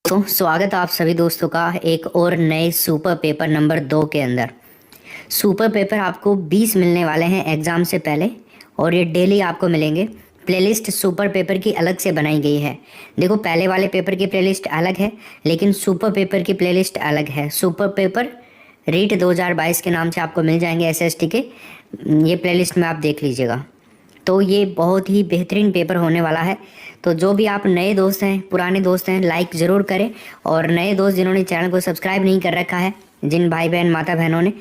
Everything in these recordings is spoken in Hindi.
तो स्वागत है आप सभी दोस्तों का एक और नए सुपर पेपर नंबर 2 के अंदर। सुपर पेपर आपको 20 मिलने वाले हैं एग्ज़ाम से पहले और ये डेली आपको मिलेंगे। प्लेलिस्ट सुपर पेपर की अलग से बनाई गई है। देखो, पहले वाले पेपर की प्लेलिस्ट अलग है, लेकिन सुपर पेपर की प्लेलिस्ट अलग है। सुपर पेपर रीट 2022 के नाम से आपको मिल जाएंगे एसएसटी के। ये प्लेलिस्ट में आप देख लीजिएगा। तो ये बहुत ही बेहतरीन पेपर होने वाला है। तो जो भी आप नए दोस्त हैं, पुराने दोस्त हैं, लाइक ज़रूर करें। और नए दोस्त जिन्होंने चैनल को सब्सक्राइब नहीं कर रखा है, जिन भाई बहन माता बहनों ने,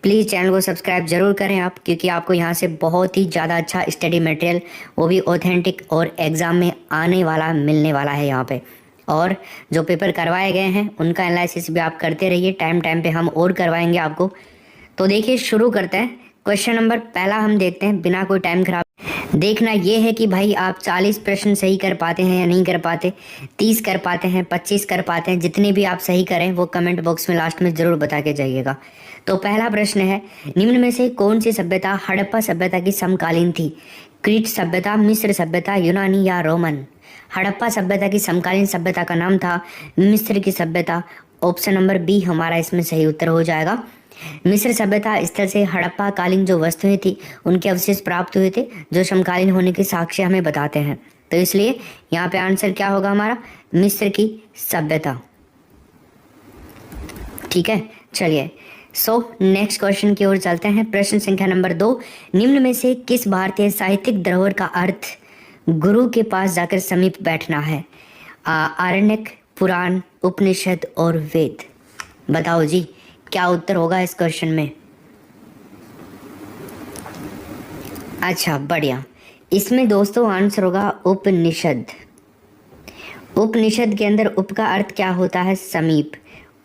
प्लीज़ चैनल को सब्सक्राइब ज़रूर करें आप, क्योंकि आपको यहाँ से बहुत ही ज़्यादा अच्छा स्टडी मटेरियल, वो भी ऑथेंटिक और एग्ज़ाम में आने वाला मिलने वाला है यहाँ पे। और जो पेपर करवाए गए हैं उनका एनालिसिस भी आप करते रहिए, टाइम टाइम पे हम और करवाएंगे आपको। तो देखिए, शुरू करते हैं। क्वेश्चन नंबर पहला हम देखते हैं बिना कोई टाइम खराब। देखना ये है कि भाई आप 40 प्रश्न सही कर पाते हैं या नहीं कर पाते, 30 कर पाते हैं, 25 कर पाते हैं। जितने भी आप सही करें वो कमेंट बॉक्स में लास्ट में ज़रूर बता के जाइएगा। तो पहला प्रश्न है, निम्न में से कौन सी सभ्यता हड़प्पा सभ्यता की समकालीन थी? क्रीट सभ्यता, मिस्र सभ्यता, यूनानी या रोमन? हड़प्पा सभ्यता की समकालीन सभ्यता का नाम था मिस्र की सभ्यता। ऑप्शन नंबर बी हमारा इसमें सही उत्तर हो जाएगा। मिस्र सभ्यता स्थल से हड़प्पा कालीन जो वस्तुएं थी उनके अवशेष प्राप्त हुए थे, जो समकालीन होने के साक्ष्य हमें बताते हैं। तो इसलिए यहाँ पे आंसर क्या होगा हमारा? मिस्र की सभ्यता। ठीक है, चलिए नेक्स्ट क्वेश्चन की ओर चलते हैं। प्रश्न संख्या नंबर 2, निम्न में से किस भारतीय साहित्यिक धरोहर का अर्थ गुरु के पास जाकर समीप बैठना है? आरण्यक, पुराण, उपनिषद और वेद। बताओ जी, क्या उत्तर होगा इस क्वेश्चन में? अच्छा, बढ़िया। इसमें दोस्तों आंसर होगा उपनिषद। उपनिषद के अंदर उप का अर्थ क्या होता है? समीप।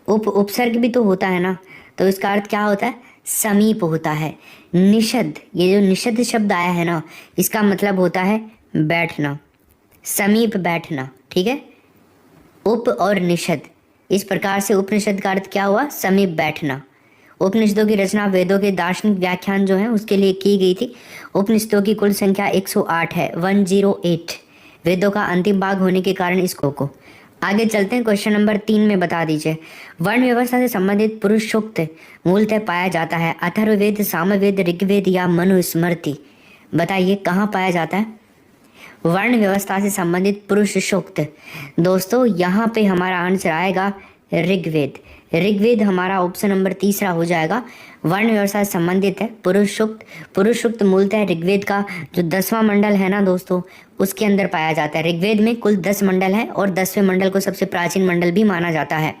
उपसर्ग भी तो होता है ना, तो इसका अर्थ क्या होता है? समीप होता है। निषद, ये जो निषद शब्द आया है ना, इसका मतलब होता है बैठना, समीप बैठना। ठीक है, उप और निषद, इस प्रकार से उपनिषद का अर्थ क्या हुआ? समीप बैठना। उपनिषदों की रचना वेदों के दार्शनिक व्याख्यान जो है उसके लिए की गई थी। उपनिषदों की कुल संख्या 108 है, 108। वेदों का अंतिम भाग होने के कारण इसको को आगे चलते हैं। क्वेश्चन नंबर 3 में बता दीजिए, वर्ण व्यवस्था से संबंधित पुरुष सूक्त मूलतः पाया जाता है अथर्ववेद, सामवेद, ऋग्वेद या मनुस्मृति? बताइए कहाँ पाया जाता है वर्ण व्यवस्था से संबंधित पुरुष सूक्त? दोस्तों यहाँ पे हमारा आंसर आएगा ऋग्वेद। ऋग्वेद हमारा ऑप्शन नंबर 3 हो जाएगा। वर्ण व्यवस्था से संबंधित है पुरुष सूक्त। पुरुष सूक्त मूलतः ऋग्वेद का जो 10वां मंडल है ना दोस्तों, उसके अंदर पाया जाता है। ऋग्वेद में कुल 10 मंडल है और 10वें मंडल को सबसे प्राचीन मंडल भी माना जाता है।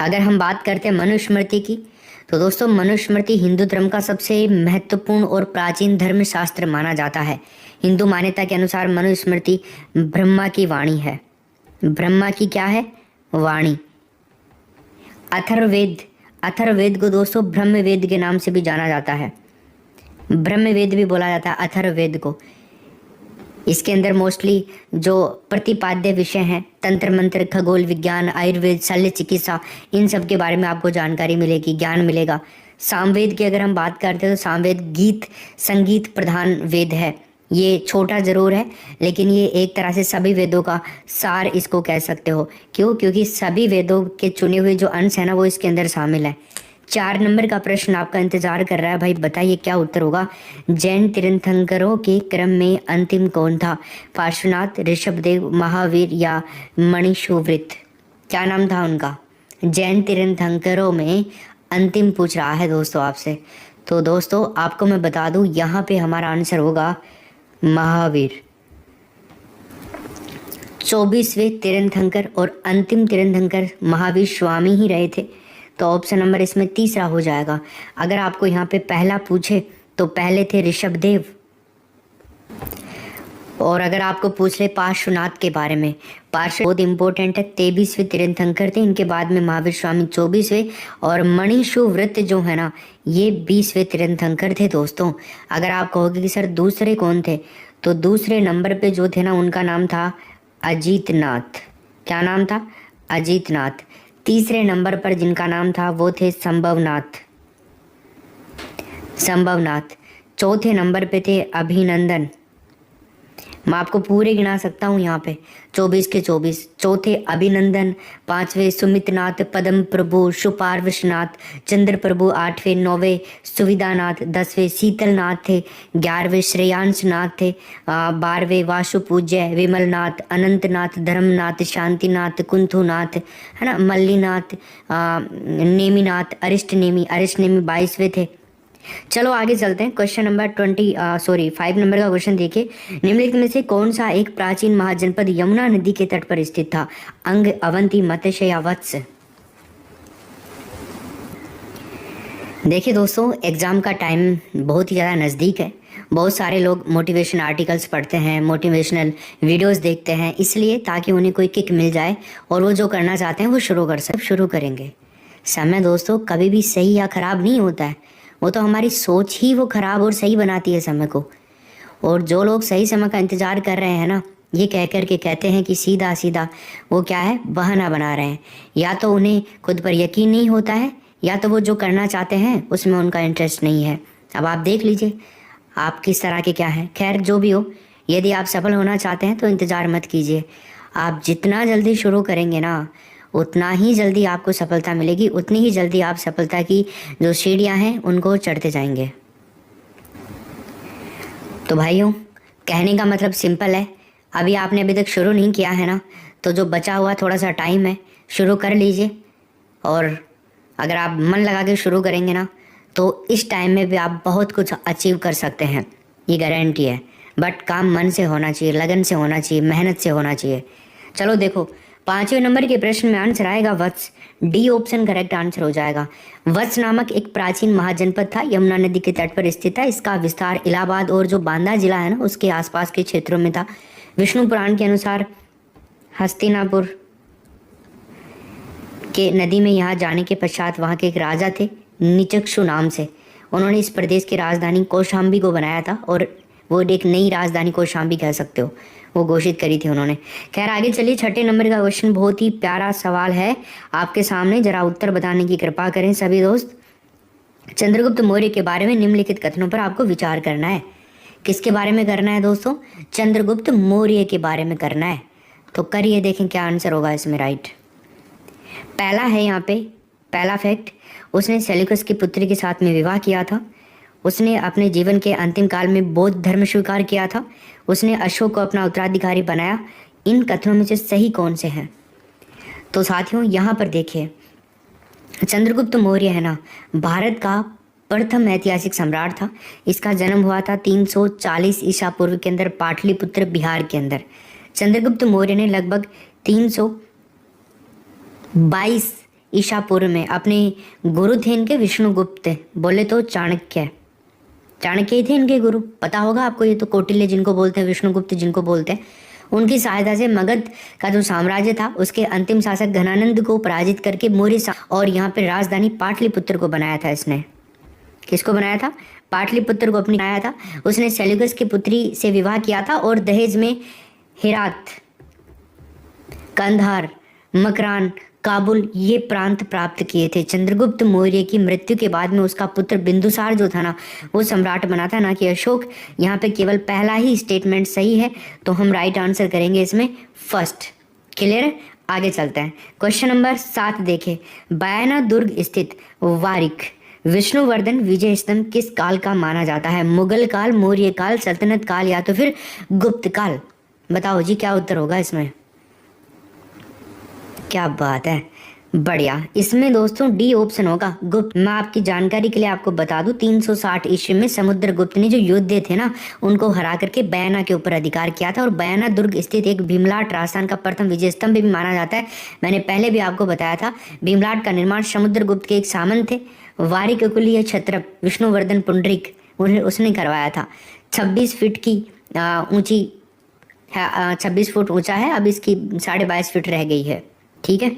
अगर हम बात करते हैं मनुस्मृति की, तो दोस्तों मनुस्मृति हिंदू धर्म का सबसे महत्वपूर्ण और प्राचीन धर्मशास्त्र माना जाता है। हिंदू मान्यता के अनुसार मनुस्मृति ब्रह्मा की वाणी है। ब्रह्मा की क्या है? वाणी। अथर्ववेद, अथर्ववेद को दोस्तों ब्रह्मवेद के नाम से भी जाना जाता है। ब्रह्मवेद भी बोला जाता है अथर्ववेद को। इसके अंदर मोस्टली जो प्रतिपाद्य विषय हैं, तंत्र मंत्र, खगोल विज्ञान, आयुर्वेद, शल्य चिकित्सा, इन सब के बारे में आपको जानकारी मिलेगी, ज्ञान मिलेगा। सामवेद की अगर हम बात करते हैं तो सामवेद गीत संगीत प्रधान वेद है। ये छोटा ज़रूर है, लेकिन ये एक तरह से सभी वेदों का सार इसको कह सकते हो। क्यों? क्योंकि सभी वेदों के चुने हुए जो अंश है ना, वो इसके अंदर शामिल है। 4 नंबर का प्रश्न आपका इंतजार कर रहा है भाई, बताइए क्या उत्तर होगा? जैन तीर्थंकरों के क्रम में अंतिम कौन था? पार्श्वनाथ, ऋषभदेव, महावीर या मणिशुवृत? क्या नाम था उनका? जैन तीर्थंकरों में अंतिम पूछ रहा है दोस्तों आपसे। तो दोस्तों आपको मैं बता दूं, यहाँ पे हमारा आंसर होगा महावीर। 24वें तीर्थंकर और अंतिम तीर्थंकर महावीर स्वामी ही रहे थे। तो ऑप्शन नंबर इसमें 3 हो जाएगा। अगर आपको यहाँ पे पहला पूछे तो पहले थे ऋषभदेव, और अगर आपको पूछ ले पार्श्वनाथ के बारे में, पार्श्व बहुत इंपॉर्टेंट है, 23वें तीर्थंकर थे। इनके बाद में महावीर स्वामी 24वें, और मणिशुवृत जो है ना, ये 20वें तीर्थंकर थे दोस्तों। अगर आप कहोगे कि सर दूसरे कौन थे, तो दूसरे नंबर पे जो थे ना, उनका नाम था अजीतनाथ। क्या नाम था? अजीतनाथ। तीसरे नंबर पर जिनका नाम था वो थे संभवनाथ। संभवनाथ। चौथे नंबर पे थे अभिनंदन। मैं आपको पूरे गिना सकता हूँ यहाँ पे, 24 के 24। चौथे अभिनंदन, पांचवें सुमितनाथ, पद्म प्रभु शुपार्वशनाथ, चंद्र प्रभु, आठवें नौवे सुविधानाथ, 10वें शीतलनाथ थे, 11वें श्रेयांशनाथ थे, 12वें वासु पूज्य विमलनाथ, अनंतनाथ, धर्मनाथ, शांतिनाथ, कुंथुनाथ, है ना, मल्लीनाथ, नेमिनाथ, अरिष्ट नेमी 22वें थे। चलो आगे चलते हैं। क्वेश्चन नंबर 5 नंबर का क्वेश्चन देखिए। निम्नलिखित में से कौन सा एक प्राचीन महाजनपद यमुना नदी के तट पर स्थित था? अंग, अवंती, मत्स्य या वत्स? देखिए दोस्तों, एग्जाम का टाइम बहुत ही ज़्यादा नज़दीक है। बहुत सारे लोग मोटिवेशन आर्टिकल्स पढ़ते हैं, मोटिवेशनल वीडियोस देखते हैं, इसलिए ताकि उन्हें कोई किक मिल जाए और वो जो करना चाहते हैं वो शुरू कर सकें। शुरू करेंगे। समय दोस्तों कभी भी सही या खराब नहीं होता है, वो तो हमारी सोच ही वो खराब और सही बनाती है समय को। और जो लोग सही समय का इंतजार कर रहे हैं ना, ये कह कर के कहते हैं कि सीधा सीधा, वो क्या है, बहाना बना रहे हैं। या तो उन्हें खुद पर यकीन नहीं होता है, या तो वो जो करना चाहते हैं उसमें उनका इंटरेस्ट नहीं है। अब आप देख लीजिए आप किस तरह के क्या हैं। खैर जो भी हो, यदि आप सफल होना चाहते हैं तो इंतज़ार मत कीजिए। आप जितना जल्दी शुरू करेंगे ना, उतना ही जल्दी आपको सफलता मिलेगी, उतनी ही जल्दी आप सफलता की जो सीढ़ियाँ हैं उनको चढ़ते जाएंगे। तो भाइयों, कहने का मतलब सिंपल है, अभी तक शुरू नहीं किया है ना, तो जो बचा हुआ थोड़ा सा टाइम है शुरू कर लीजिए। और अगर आप मन लगा के शुरू करेंगे ना, तो इस टाइम में भी आप बहुत कुछ अचीव कर सकते हैं, ये गारंटी है। बट काम मन से होना चाहिए, लगन से होना चाहिए, मेहनत से होना चाहिए। चलो देखो, 5वें नंबर के प्रश्न में आंसर आएगा वत्स। डी ऑप्शन करेक्ट आंसर हो जाएगा। वत्स नामक एक प्राचीन महाजनपद था, यमुना नदी के तट पर स्थित था। इसका विस्तार इलाहाबाद और जो बांदा जिला है ना उसके आसपास के क्षेत्रों में था। विष्णु पुराण के अनुसार हस्तिनापुर के नदी में यहाँ जाने के पश्चात वहाँ के एक राजा थे निचक्षु नाम से। उन्होंने इस प्रदेश की राजधानी कौशाम्बी को बनाया था, और वो एक नई राजधानी कौशाम्बी कह सकते हो, वो घोषित करी थी उन्होंने। खैर आगे चलिए, 6ठे नंबर का क्वेश्चन बहुत ही प्यारा सवाल है आपके सामने, जरा उत्तर बताने की कृपा करें सभी दोस्त। चंद्रगुप्त मौर्य के बारे में निम्नलिखित कथनों पर आपको विचार करना है। किसके बारे में करना है दोस्तों? चंद्रगुप्त मौर्य के बारे में करना है। तो करिए, देखें क्या आंसर होगा इसमें। राइट, पहला है यहाँ पे, पहला फैक्ट, उसने सेल्यूकस की पुत्री के साथ में विवाह किया था। उसने अपने जीवन के अंतिम काल में बौद्ध धर्म स्वीकार किया था। उसने अशोक को अपना उत्तराधिकारी बनाया। इन कथनों में से सही कौन से हैं? तो साथियों यहाँ पर देखिए, चंद्रगुप्त मौर्य है ना, भारत का प्रथम ऐतिहासिक सम्राट था। इसका जन्म हुआ था 340 ईसा पूर्व के अंदर पाटलिपुत्र बिहार के अंदर। चंद्रगुप्त मौर्य ने लगभग 322 ईसा पूर्व में अपने गुरु थे इनके विष्णुगुप्त, बोले तो चाणक्य ही थे इनके गुरु, पता होगा आपको। ये तो कौटिल्य जिनको बोलते हैं, विष्णुगुप्त जिनको बोलते हैं, उनकी सहायता से मगध का जो साम्राज्य था उसके अंतिम शासक घनानंद को पराजित करके मौर्य और यहाँ पे राजधानी पाटलिपुत्र को बनाया था इसने। किसको बनाया था? पाटलिपुत्र को अपनी बनाया था। उसने सेल्यूकस की पुत्री से विवाह किया था और दहेज में हेरात, कंधार, मकरान, काबुल ये प्रांत प्राप्त किए थे। चंद्रगुप्त मौर्य की मृत्यु के बाद में उसका पुत्र बिंदुसार जो था ना, वो सम्राट बना था, ना कि अशोक। यहाँ पे केवल पहला ही स्टेटमेंट सही है, तो हम राइट आंसर करेंगे इसमें फर्स्ट। क्लियर है? आगे चलते हैं। क्वेश्चन नंबर 7 देखें। बयाना दुर्ग स्थित वारिक विष्णुवर्धन विजय स्तंभ किस काल का माना जाता है? मुगल काल, मौर्य काल, सल्तनत काल या तो फिर गुप्त काल? बताओ जी क्या उत्तर होगा इसमें। क्या बात है, बढ़िया। इसमें दोस्तों डी ऑप्शन होगा, गुप्त। मैं आपकी जानकारी के लिए आपको बता दूं, 360 ईस्वी में समुद्रगुप्त ने जो योद्धे थे ना, उनको हरा करके बयाना के ऊपर अधिकार किया था। और बयाना दुर्ग स्थित एक भीमलाट राजस्थान का प्रथम विजय स्तंभ भी माना जाता है। मैंने पहले भी आपको बताया था, भीमलाट का निर्माण समुद्रगुप्त के एक सामंत थे वारिक कुलीय क्षत्रप विष्णुवर्धन पुंडरीक, उसने करवाया था। 26 फीट की ऊंची है, 26 फुट ऊंचा है, अब इसकी 22.5 फीट रह गई है। ठीक है,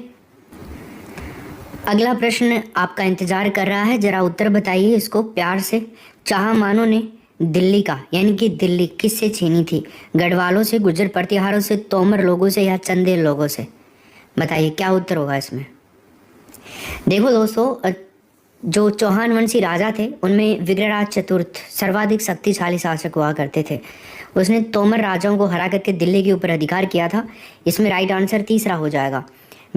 अगला प्रश्न आपका इंतजार कर रहा है, जरा उत्तर बताइए इसको प्यार से। चाहमानों ने दिल्ली का यानी कि दिल्ली किससे छीनी थी? गढ़वालों से, गुर्जर प्रतिहारों से, तोमर लोगों से या चंदेल लोगों से? बताइए क्या उत्तर होगा इसमें। देखो दोस्तों, जो चौहान वंशी राजा थे उनमें विग्रहराज चतुर्थ सर्वाधिक शक्तिशाली शासक हुआ करते थे। उसने तोमर राजाओं को हरा करके दिल्ली के ऊपर अधिकार किया था। इसमें राइट आंसर तीसरा हो जाएगा।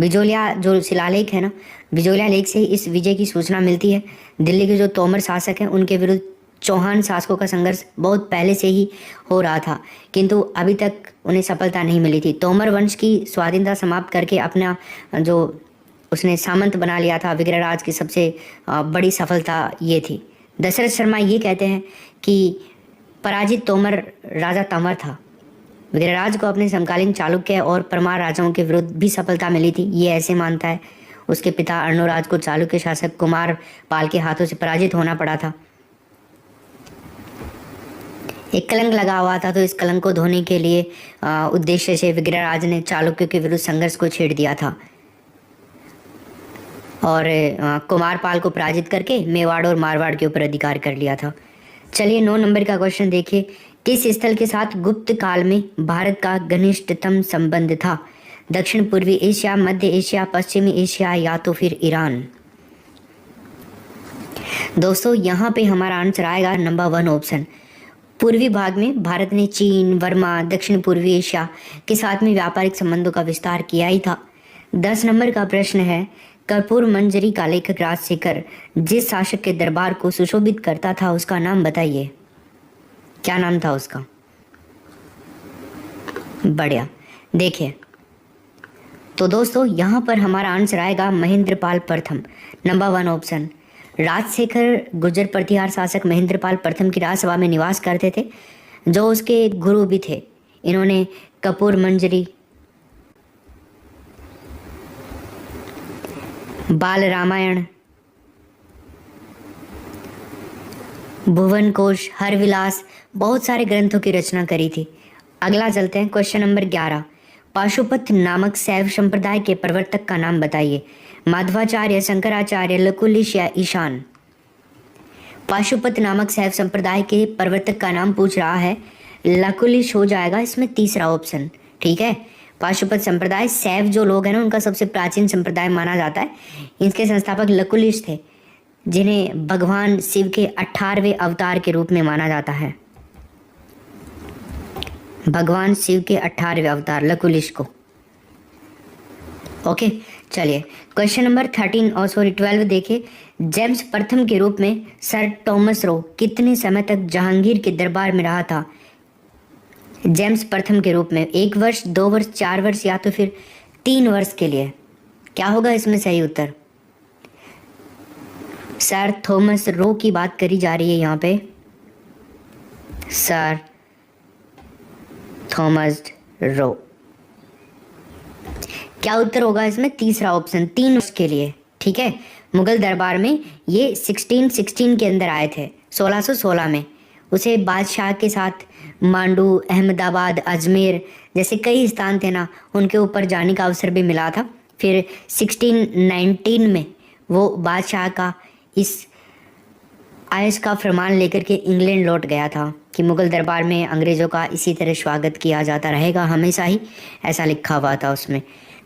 बिजोलिया जो शिलालेख है ना, बिजोलिया लेख से इस विजय की सूचना मिलती है। दिल्ली के जो तोमर शासक हैं उनके विरुद्ध चौहान शासकों का संघर्ष बहुत पहले से ही हो रहा था, किंतु अभी तक उन्हें सफलता नहीं मिली थी। तोमर वंश की स्वाधीनता समाप्त करके अपना जो उसने सामंत बना लिया था विग्रहराज की सबसे बड़ी सफलता ये थी। दशरथ शर्मा ये कहते हैं कि पराजित तोमर राजा तंवर था। विग्रहराज को अपने समकालीन चालुक्य और परमार राजाओं के विरुद्ध भी सफलता मिली थी, ये ऐसे मानता है। उसके पिता अर्णोराज को चालुक्य शासक कुमार पाल के हाथों से पराजित होना पड़ा था। एक कलंक लगा हुआ था, तो इस कलंक को धोने के लिए उद्देश्य से विग्रहराज ने चालुक्य के विरुद्ध संघर्ष को छेड़ दिया था और कुमार पाल को पराजित करके मेवाड़ और मारवाड़ के ऊपर अधिकार कर लिया था। चलिए 9 नंबर का क्वेश्चन देखिए। किस स्थल के साथ गुप्त काल में भारत का घनिष्ठतम संबंध था? दक्षिण पूर्वी एशिया, मध्य एशिया, पश्चिमी एशिया या तो फिर ईरान? दोस्तों यहाँ पे हमारा आंसर आएगा नंबर 1 ऑप्शन। पूर्वी भाग में भारत ने चीन, वर्मा, दक्षिण पूर्वी एशिया के साथ में व्यापारिक संबंधों का विस्तार किया ही था। 10 नंबर का प्रश्न है, कर्पूर मंजरी का लेखक राजशेखर जिस शासक के दरबार को सुशोभित करता था उसका नाम बताइए। क्या नाम था उसका? बढ़िया, देखिए तो दोस्तों यहाँ पर हमारा आंसर आएगा महेंद्रपाल प्रथम, नंबर 1 ऑप्शन। राजशेखर गुर्जर प्रतिहार शासक महेंद्रपाल प्रथम की राजसभा में निवास करते थे, जो उसके गुरु भी थे। इन्होंने कपूर मंजरी, बाल रामायण, भुवन कोश, हर विलास, बहुत सारे ग्रंथों की रचना करी थी। अगला चलते हैं क्वेश्चन नंबर 11। पाशुपत नामक शैव संप्रदाय के प्रवर्तक का नाम बताइए। माधवाचार्य, शंकराचार्य, लकुलिश या ईशान? पाशुपत नामक शैव संप्रदाय के प्रवर्तक का नाम पूछ रहा है, लकुलिश हो जाएगा इसमें तीसरा ऑप्शन। ठीक है, पाशुपत संप्रदाय शैव जो लोग हैं ना उनका सबसे प्राचीन संप्रदाय माना जाता है। इसके संस्थापक लकुलिश थे, जिन्हें भगवान शिव के 18वें अवतार के रूप में माना जाता है। भगवान शिव के 18वें अवतार लकुलिश को। ओके, चलिए क्वेश्चन नंबर 12 देखिए। जेम्स प्रथम के रूप में सर थॉमस रो कितने समय तक जहांगीर के दरबार में रहा था? जेम्स प्रथम के रूप में 1 वर्ष, 2 वर्ष, 4 वर्ष या तो फिर 3 वर्ष के लिए? क्या होगा इसमें सही उत्तर? सर थॉमस रो की बात करी जा रही है यहाँ पे, सर थॉमस रो। क्या उत्तर होगा इसमें? तीसरा ऑप्शन, 3 वर्ष के लिए। ठीक है, मुगल दरबार में ये 1616 के अंदर आए थे, 1616 में। उसे बादशाह के साथ मांडू, अहमदाबाद, अजमेर जैसे कई स्थान थे ना, उनके ऊपर जाने का अवसर भी मिला था। फिर 1619 में वो बादशाह का इस आयस का फरमान लेकर के इंग्लैंड लौट गया था कि मुगल दरबार में अंग्रेज़ों का इसी तरह स्वागत किया जाता रहेगा हमेशा ही, ऐसा लिखा हुआ था उसमें।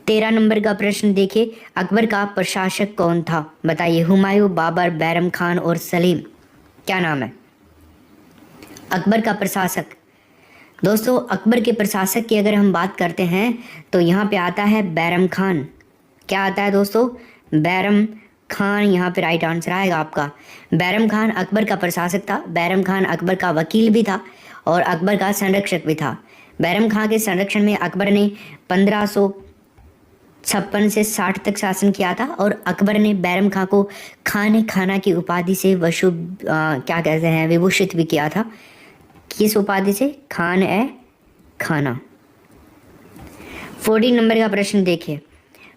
13 नंबर का प्रश्न देखिए। अकबर का प्रशासक कौन था? बताइए। हुमायूं, बाबर, बैरम खान और सलीम? क्या नाम है अकबर का प्रशासक? दोस्तों अकबर के प्रशासक की अगर हम बात करते हैं तो यहाँ पे आता है बैरम खान। क्या आता है दोस्तों? बैरम खान यहाँ पे राइट आंसर आएगा आपका। बैरम खान अकबर का प्रशासक था। बैरम खान अकबर का वकील भी था और अकबर का संरक्षक भी था। बैरम खान के संरक्षण में अकबर ने 1556 से 60 तक शासन किया था और अकबर ने बैरम खान को खाने खाना की उपाधि से क्या कहते हैं विभूषित भी किया था। किस उपाधि से? खान ए खाना। 14 नंबर का प्रश्न देखिए,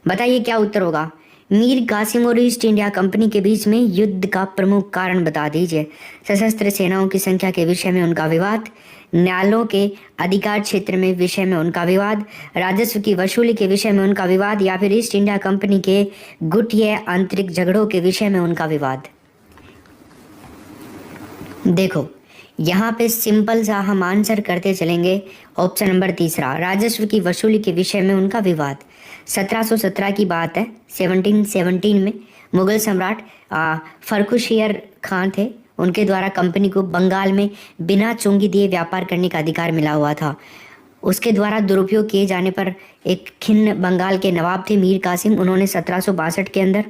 बताइए क्या उत्तर होगा। मीर कासिम और ईस्ट इंडिया कंपनी के बीच में युद्ध का प्रमुख कारण बता दीजिए। सशस्त्र सेनाओं की संख्या के विषय में उनका विवाद, न्यायालयों के अधिकार क्षेत्र में विषय में उनका विवाद, राजस्व की वसूली के विषय में उनका विवाद या फिर ईस्ट इंडिया कंपनी के गुटिया आंतरिक झगड़ों के विषय में उनका विवाद। देखो यहाँ पे सिंपल सा हम आंसर करते चलेंगे। ऑप्शन नंबर तीसरा, राजस्व की वसूली के विषय में उनका विवाद। 1717 की बात है, 1717 में मुगल सम्राट फर्रुखशियर खान थे, उनके द्वारा कंपनी को बंगाल में बिना चुंगी दिए व्यापार करने का अधिकार मिला हुआ था। उसके द्वारा दुरुपयोग किए जाने पर एक खिन्न बंगाल के नवाब थे मीर कासिम, उन्होंने 1762 के अंदर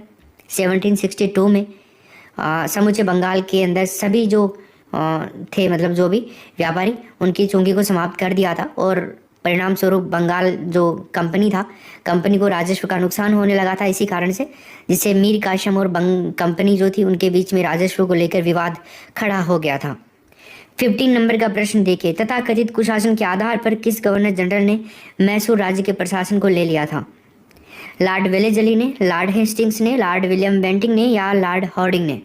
1762 में समूचे बंगाल के अंदर सभी जो थे, मतलब जो भी व्यापारी, उनकी चुंगी को समाप्त कर दिया था और परिणाम स्वरूप बंगाल जो कंपनी था, कंपनी को राजस्व का नुकसान होने लगा था इसी कारण से, जिससे मीर कासिम और कंपनी जो थी उनके बीच में राजस्व को लेकर विवाद खड़ा हो गया था। 15 नंबर का प्रश्न देखिए, तथाकथित कुशासन के आधार पर किस गवर्नर जनरल ने मैसूर राज्य के प्रशासन को ले लिया था? लॉर्ड वेलेस्ली ने, लॉर्ड हेस्टिंग्स ने, लॉर्ड विलियम बेंटिंग ने या लॉर्ड हार्डिंग ने?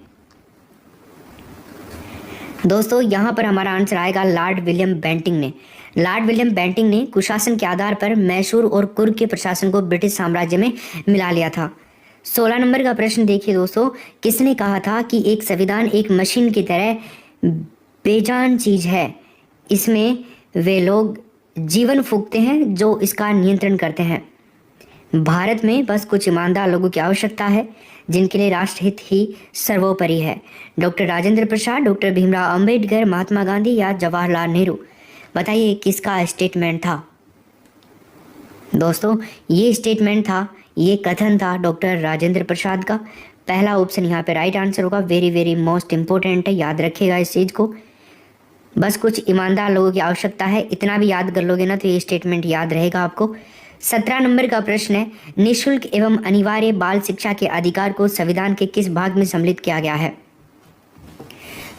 दोस्तों यहाँ पर हमारा आंसर आएगा लॉर्ड विलियम बेंटिंग ने। लॉर्ड विलियम बेंटिंग ने कुशासन के आधार पर मैसूर और कुर्ग के प्रशासन को ब्रिटिश साम्राज्य में मिला लिया था। 16 नंबर का प्रश्न देखिए दोस्तों, किसने कहा था कि एक संविधान एक मशीन की तरह बेजान चीज है, इसमें वे लोग जीवन फूंकते हैं जो इसका नियंत्रण करते हैं। भारत में बस कुछ ईमानदार लोगों की आवश्यकता है जिनके लिए राष्ट्रहित ही सर्वोपरि है। डॉक्टर राजेंद्र प्रसाद, डॉक्टर भीमराव अंबेडकर, महात्मा गांधी या जवाहरलाल नेहरू? बताइए किसका स्टेटमेंट था? दोस्तों ये स्टेटमेंट था, ये कथन था डॉक्टर राजेंद्र प्रसाद का। पहला ऑप्शन यहाँ पे राइट आंसर होगा। वेरी वेरी मोस्ट इंपॉर्टेंट है, याद रखिएगा इस चीज़ को। बस कुछ ईमानदार लोगों की आवश्यकता है, इतना भी याद कर लोगे ना तो ये स्टेटमेंट याद रहेगा आपको। 17 नंबर का प्रश्न है, निःशुल्क एवं अनिवार्य बाल शिक्षा के अधिकार को संविधान के किस भाग में सम्मिलित किया गया है?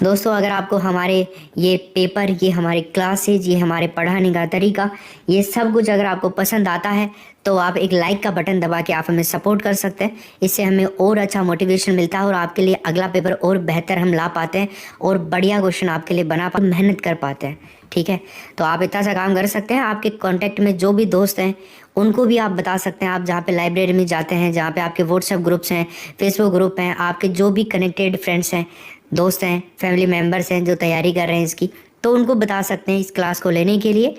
दोस्तों अगर आपको हमारे ये पेपर, ये हमारे क्लासेज, ये हमारे पढ़ाने का तरीका, ये सब कुछ अगर आपको पसंद आता है तो आप एक लाइक का बटन दबा के आप हमें सपोर्ट कर सकते हैं। इससे हमें और अच्छा मोटिवेशन मिलता है और आपके लिए अगला पेपर और बेहतर हम ला पाते हैं और बढ़िया क्वेश्चन आपके लिए बना पाते, मेहनत कर पाते हैं। ठीक है, तो आप इतना सा काम कर सकते हैं। आपके कॉन्टैक्ट में जो भी दोस्त हैं उनको भी आप बता सकते हैं। आप जहाँ पे लाइब्रेरी में जाते हैं, जहाँ पे आपके व्हाट्सएप ग्रुप्स हैं, फेसबुक ग्रुप हैं, आपके जो भी कनेक्टेड फ्रेंड्स हैं, दोस्त हैं, फैमिली मेम्बर्स हैं जो तैयारी कर रहे हैं इसकी, तो उनको बता सकते हैं इस क्लास को लेने के लिए।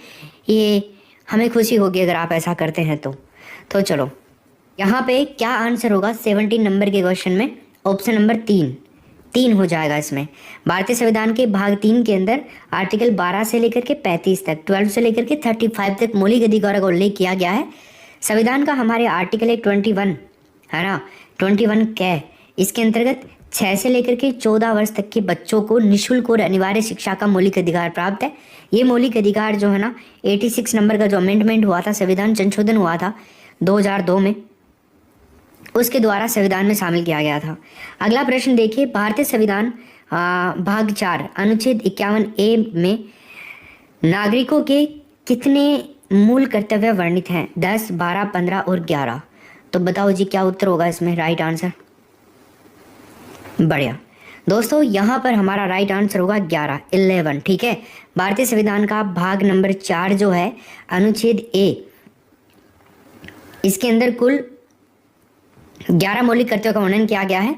ये हमें खुशी होगी अगर आप ऐसा करते हैं तो चलो यहाँ पे क्या आंसर होगा 17 नंबर के क्वेश्चन में? ऑप्शन नंबर 3 हो जाएगा इसमें। भारतीय संविधान के भाग 3 के अंदर आर्टिकल 12 से लेकर के 35 तक, 12 से लेकर के 35 तक मौलिक अधिकारों का उल्लेख किया गया है। संविधान का हमारे आर्टिकल 21 है ना, 21 कै, इसके अंतर्गत 6 से लेकर के 14 वर्ष तक के बच्चों को निःशुल्क और अनिवार्य शिक्षा का मौलिक अधिकार प्राप्त है। ये मौलिक अधिकार जो है ना 86 नंबर का जो अमेंडमेंट हुआ था, संविधान संशोधन हुआ था 2002 में, उसके द्वारा संविधान में शामिल किया गया था। अगला प्रश्न देखिए, भारतीय संविधान भाग 4 अनुच्छेद 51A में नागरिकों के कितने मूल कर्तव्य वर्णित हैं? 10, 12, 15 और 11? तो बताओ जी क्या उत्तर होगा इसमें राइट आंसर? बढ़िया दोस्तों, यहाँ पर हमारा राइट आंसर होगा 11। ठीक है, भारतीय संविधान का भाग नंबर 4 जो है अनुच्छेद A, इसके अंदर कुल 11 मौलिक कर्तव्यों का वर्णन किया गया है।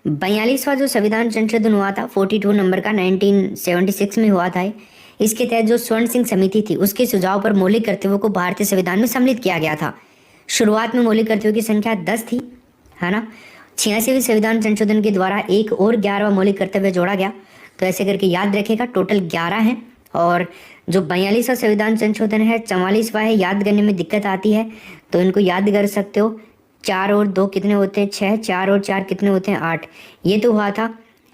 42वां जो संविधान संशोधन हुआ था 42 नंबर का 1976 में हुआ था, इसके तहत जो स्वर्ण सिंह समिति थी उसके सुझाव पर मौलिक कर्तव्यों को भारतीय संविधान में सम्मिलित किया गया था। शुरुआत में मौलिक कर्तव्यों की संख्या 10 थी, है ना। 86वें संविधान संशोधन के द्वारा एक और 11वां मौलिक कर्तव्य जोड़ा गया, तो ऐसे करके याद रखेगा टोटल 11 हैं। और जो 42वां संविधान संशोधन है 44वां है, याद करने में दिक्कत आती है तो इनको याद कर सकते हो। 4 और 2 कितने होते हैं? 6, 4 और 4 कितने होते हैं? 8। ये तो हुआ था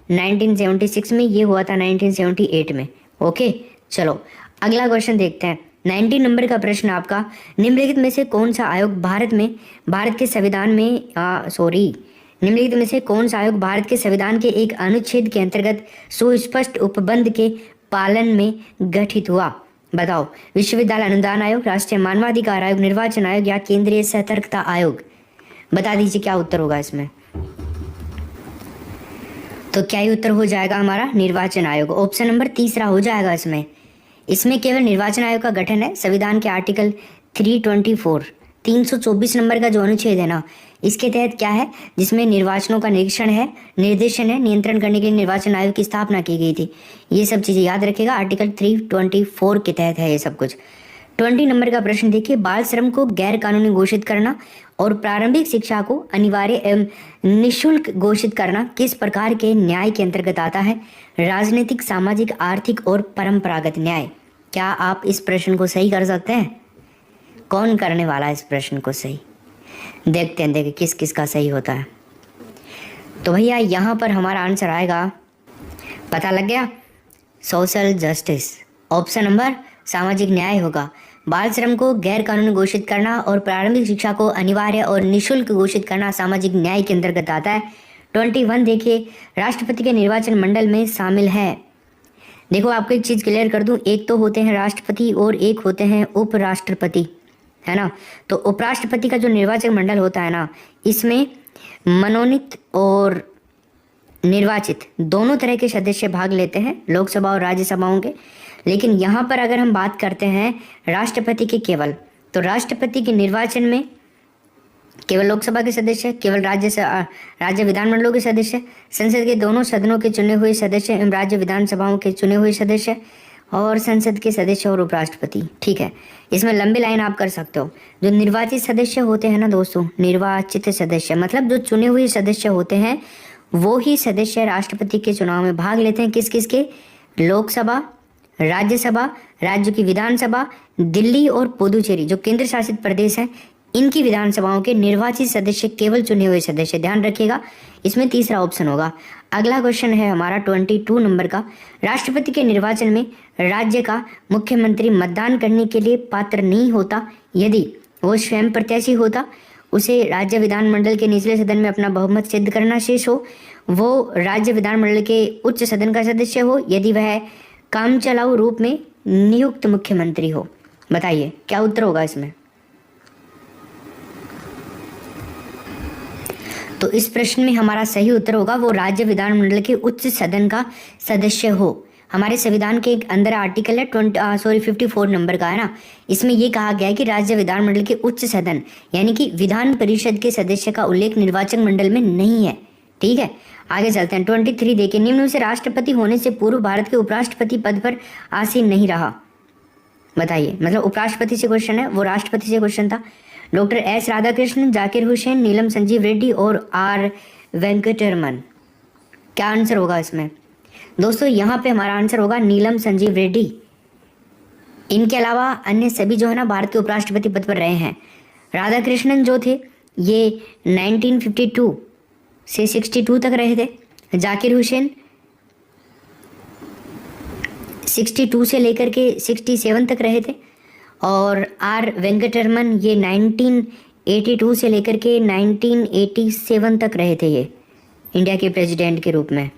1976 में, ये हुआ था 1978 में। ओके चलो अगला क्वेश्चन देखते हैं। 19 नंबर का प्रश्न आपका, निम्नलिखित में से कौन सा आयोग भारत के संविधान में निम्नलिखित में से कौन सा आयोग भारत के संविधान के एक अनुच्छेद के अंतर्गत सुस्पष्ट उपबंध के पालन में गठित हुआ? बताओ, विश्वविद्यालय अनुदान आयोग, राष्ट्रीय मानवाधिकार आयोग, निर्वाचन आयोग या केंद्रीय सतर्कता आयोग? बता दीजिए क्या उत्तर होगा इसमें। तो क्या ही उत्तर हो जाएगा हमारा? निर्वाचन आयोग। ऑप्शन नंबर 3 हो जाएगा इसमें केवल निर्वाचन आयोग का गठन है। संविधान के आर्टिकल 324 नंबर का जो अनुच्छेद है ना, इसके तहत क्या है, जिसमें निर्वाचनों का निरीक्षण है, निर्देशन है, नियंत्रण करने के लिए निर्वाचन आयोग की स्थापना की गई थी। ये सब चीजें याद रखेगा, आर्टिकल 324 के तहत है ये सब कुछ। 20 नंबर का प्रश्न देखिए, बाल श्रम को गैर कानूनी घोषित करना और प्रारंभिक शिक्षा को अनिवार्य एवं निःशुल्क घोषित करना किस प्रकार के न्याय के अंतर्गत आता है? राजनीतिक, सामाजिक, आर्थिक और परंपरागत न्याय। क्या आप इस प्रश्न को सही कर सकते हैं? कौन करने वाला है इस प्रश्न को सही? देखते हैं देखिए किस किस का सही होता है। तो भैया यहाँ पर हमारा आंसर आएगा, पता लग गया, सोशल जस्टिस। ऑप्शन नंबर सामाजिक न्याय होगा। बाल श्रम को गैर कानूनी घोषित करना और प्रारंभिक शिक्षा को अनिवार्य और निःशुल्क घोषित करना सामाजिक न्याय के अंतर्गत आता है। 21 देखिए, राष्ट्रपति के निर्वाचन मंडल में शामिल है। देखो आपको एक चीज़ क्लियर कर दूं, एक तो होते हैं राष्ट्रपति और एक होते हैं उपराष्ट्रपति, है ना। तो उपराष्ट्रपति का जो निर्वाचन मंडल होता है ना, इसमें मनोनीत और निर्वाचित दोनों तरह के सदस्य भाग लेते हैं, लोकसभा और राज्यसभाओं के। लेकिन यहाँ पर अगर हम बात करते हैं राष्ट्रपति के केवल, तो राष्ट्रपति के निर्वाचन में केवल लोकसभा के सदस्य, केवल राज्य विधानमंडलों के सदस्य, संसद के दोनों सदनों के चुने हुए सदस्य एवं राज्य विधानसभाओं के चुने हुए सदस्य और संसद के सदस्य और उपराष्ट्रपति। ठीक है, इसमें लंबी लाइन आप कर सकते हो। जो निर्वाचित सदस्य होते हैं ना दोस्तों, निर्वाचित सदस्य मतलब जो चुने हुए सदस्य होते हैं, वो ही सदस्य राष्ट्रपति के चुनाव में भाग लेते हैं। किस किस के? लोकसभा, राज्यसभा, राज्य की विधानसभा, दिल्ली और पुदुचेरी जो केंद्र शासित प्रदेश है, इनकी विधानसभाओं के निर्वाचित सदस्य केवल चुने हुए सदस्य। ध्यान रखिएगा, इसमें तीसरा ऑप्शन होगा। अगला क्वेश्चन है हमारा 22 नंबर का, राष्ट्रपति के निर्वाचन में राज्य का मुख्यमंत्री मतदान करने के लिए पात्र नहीं होता यदि वो स्वयं प्रत्याशी होता, उसे राज्य विधानमंडल के निचले सदन में अपना बहुमत सिद्ध करना शेष हो, वो राज्य विधानमंडल के उच्च सदन का सदस्य हो, यदि वह कामचलाऊ रूप में नियुक्त मुख्यमंत्री हो। बताइए क्या उत्तर होगा इसमें? तो इस प्रश्न में हमारा सही उत्तर होगा वो राज्य विधानमंडल के उच्च सदन का सदस्य हो। हमारे संविधान के एक अंदर आर्टिकल है 54 नंबर का, है ना। इसमें यह कहा गया है कि राज्य विधानमंडल के उच्च सदन यानी कि विधान परिषद के सदस्य का उल्लेख निर्वाचन मंडल में नहीं है। ठीक है, आगे चलते हैं। 23 देखिए, निम्न में से राष्ट्रपति होने से पूर्व भारत के उपराष्ट्रपति पद पर आसीन नहीं रहा। बताइए, मतलब उपराष्ट्रपति से क्वेश्चन है, वो राष्ट्रपति से क्वेश्चन था। डॉक्टर एस राधाकृष्णन, जाकिर हुसैन, नीलम संजीव रेड्डी और आर वेंकटरमन। क्या आंसर होगा इसमें दोस्तों? यहाँ पे हमारा आंसर होगा नीलम संजीव रेड्डी। इनके अलावा अन्य सभी जो है ना भारत के उपराष्ट्रपति पद पर रहे हैं। राधाकृष्णन जो थे ये 1952 से 62 तक रहे थे। जाकिर हुसैन 62 से लेकर के 67 तक रहे थे। और आर वेंकटरमन ये 1982 से लेकर के 1987 तक रहे थे, ये इंडिया के प्रेसिडेंट के रूप में।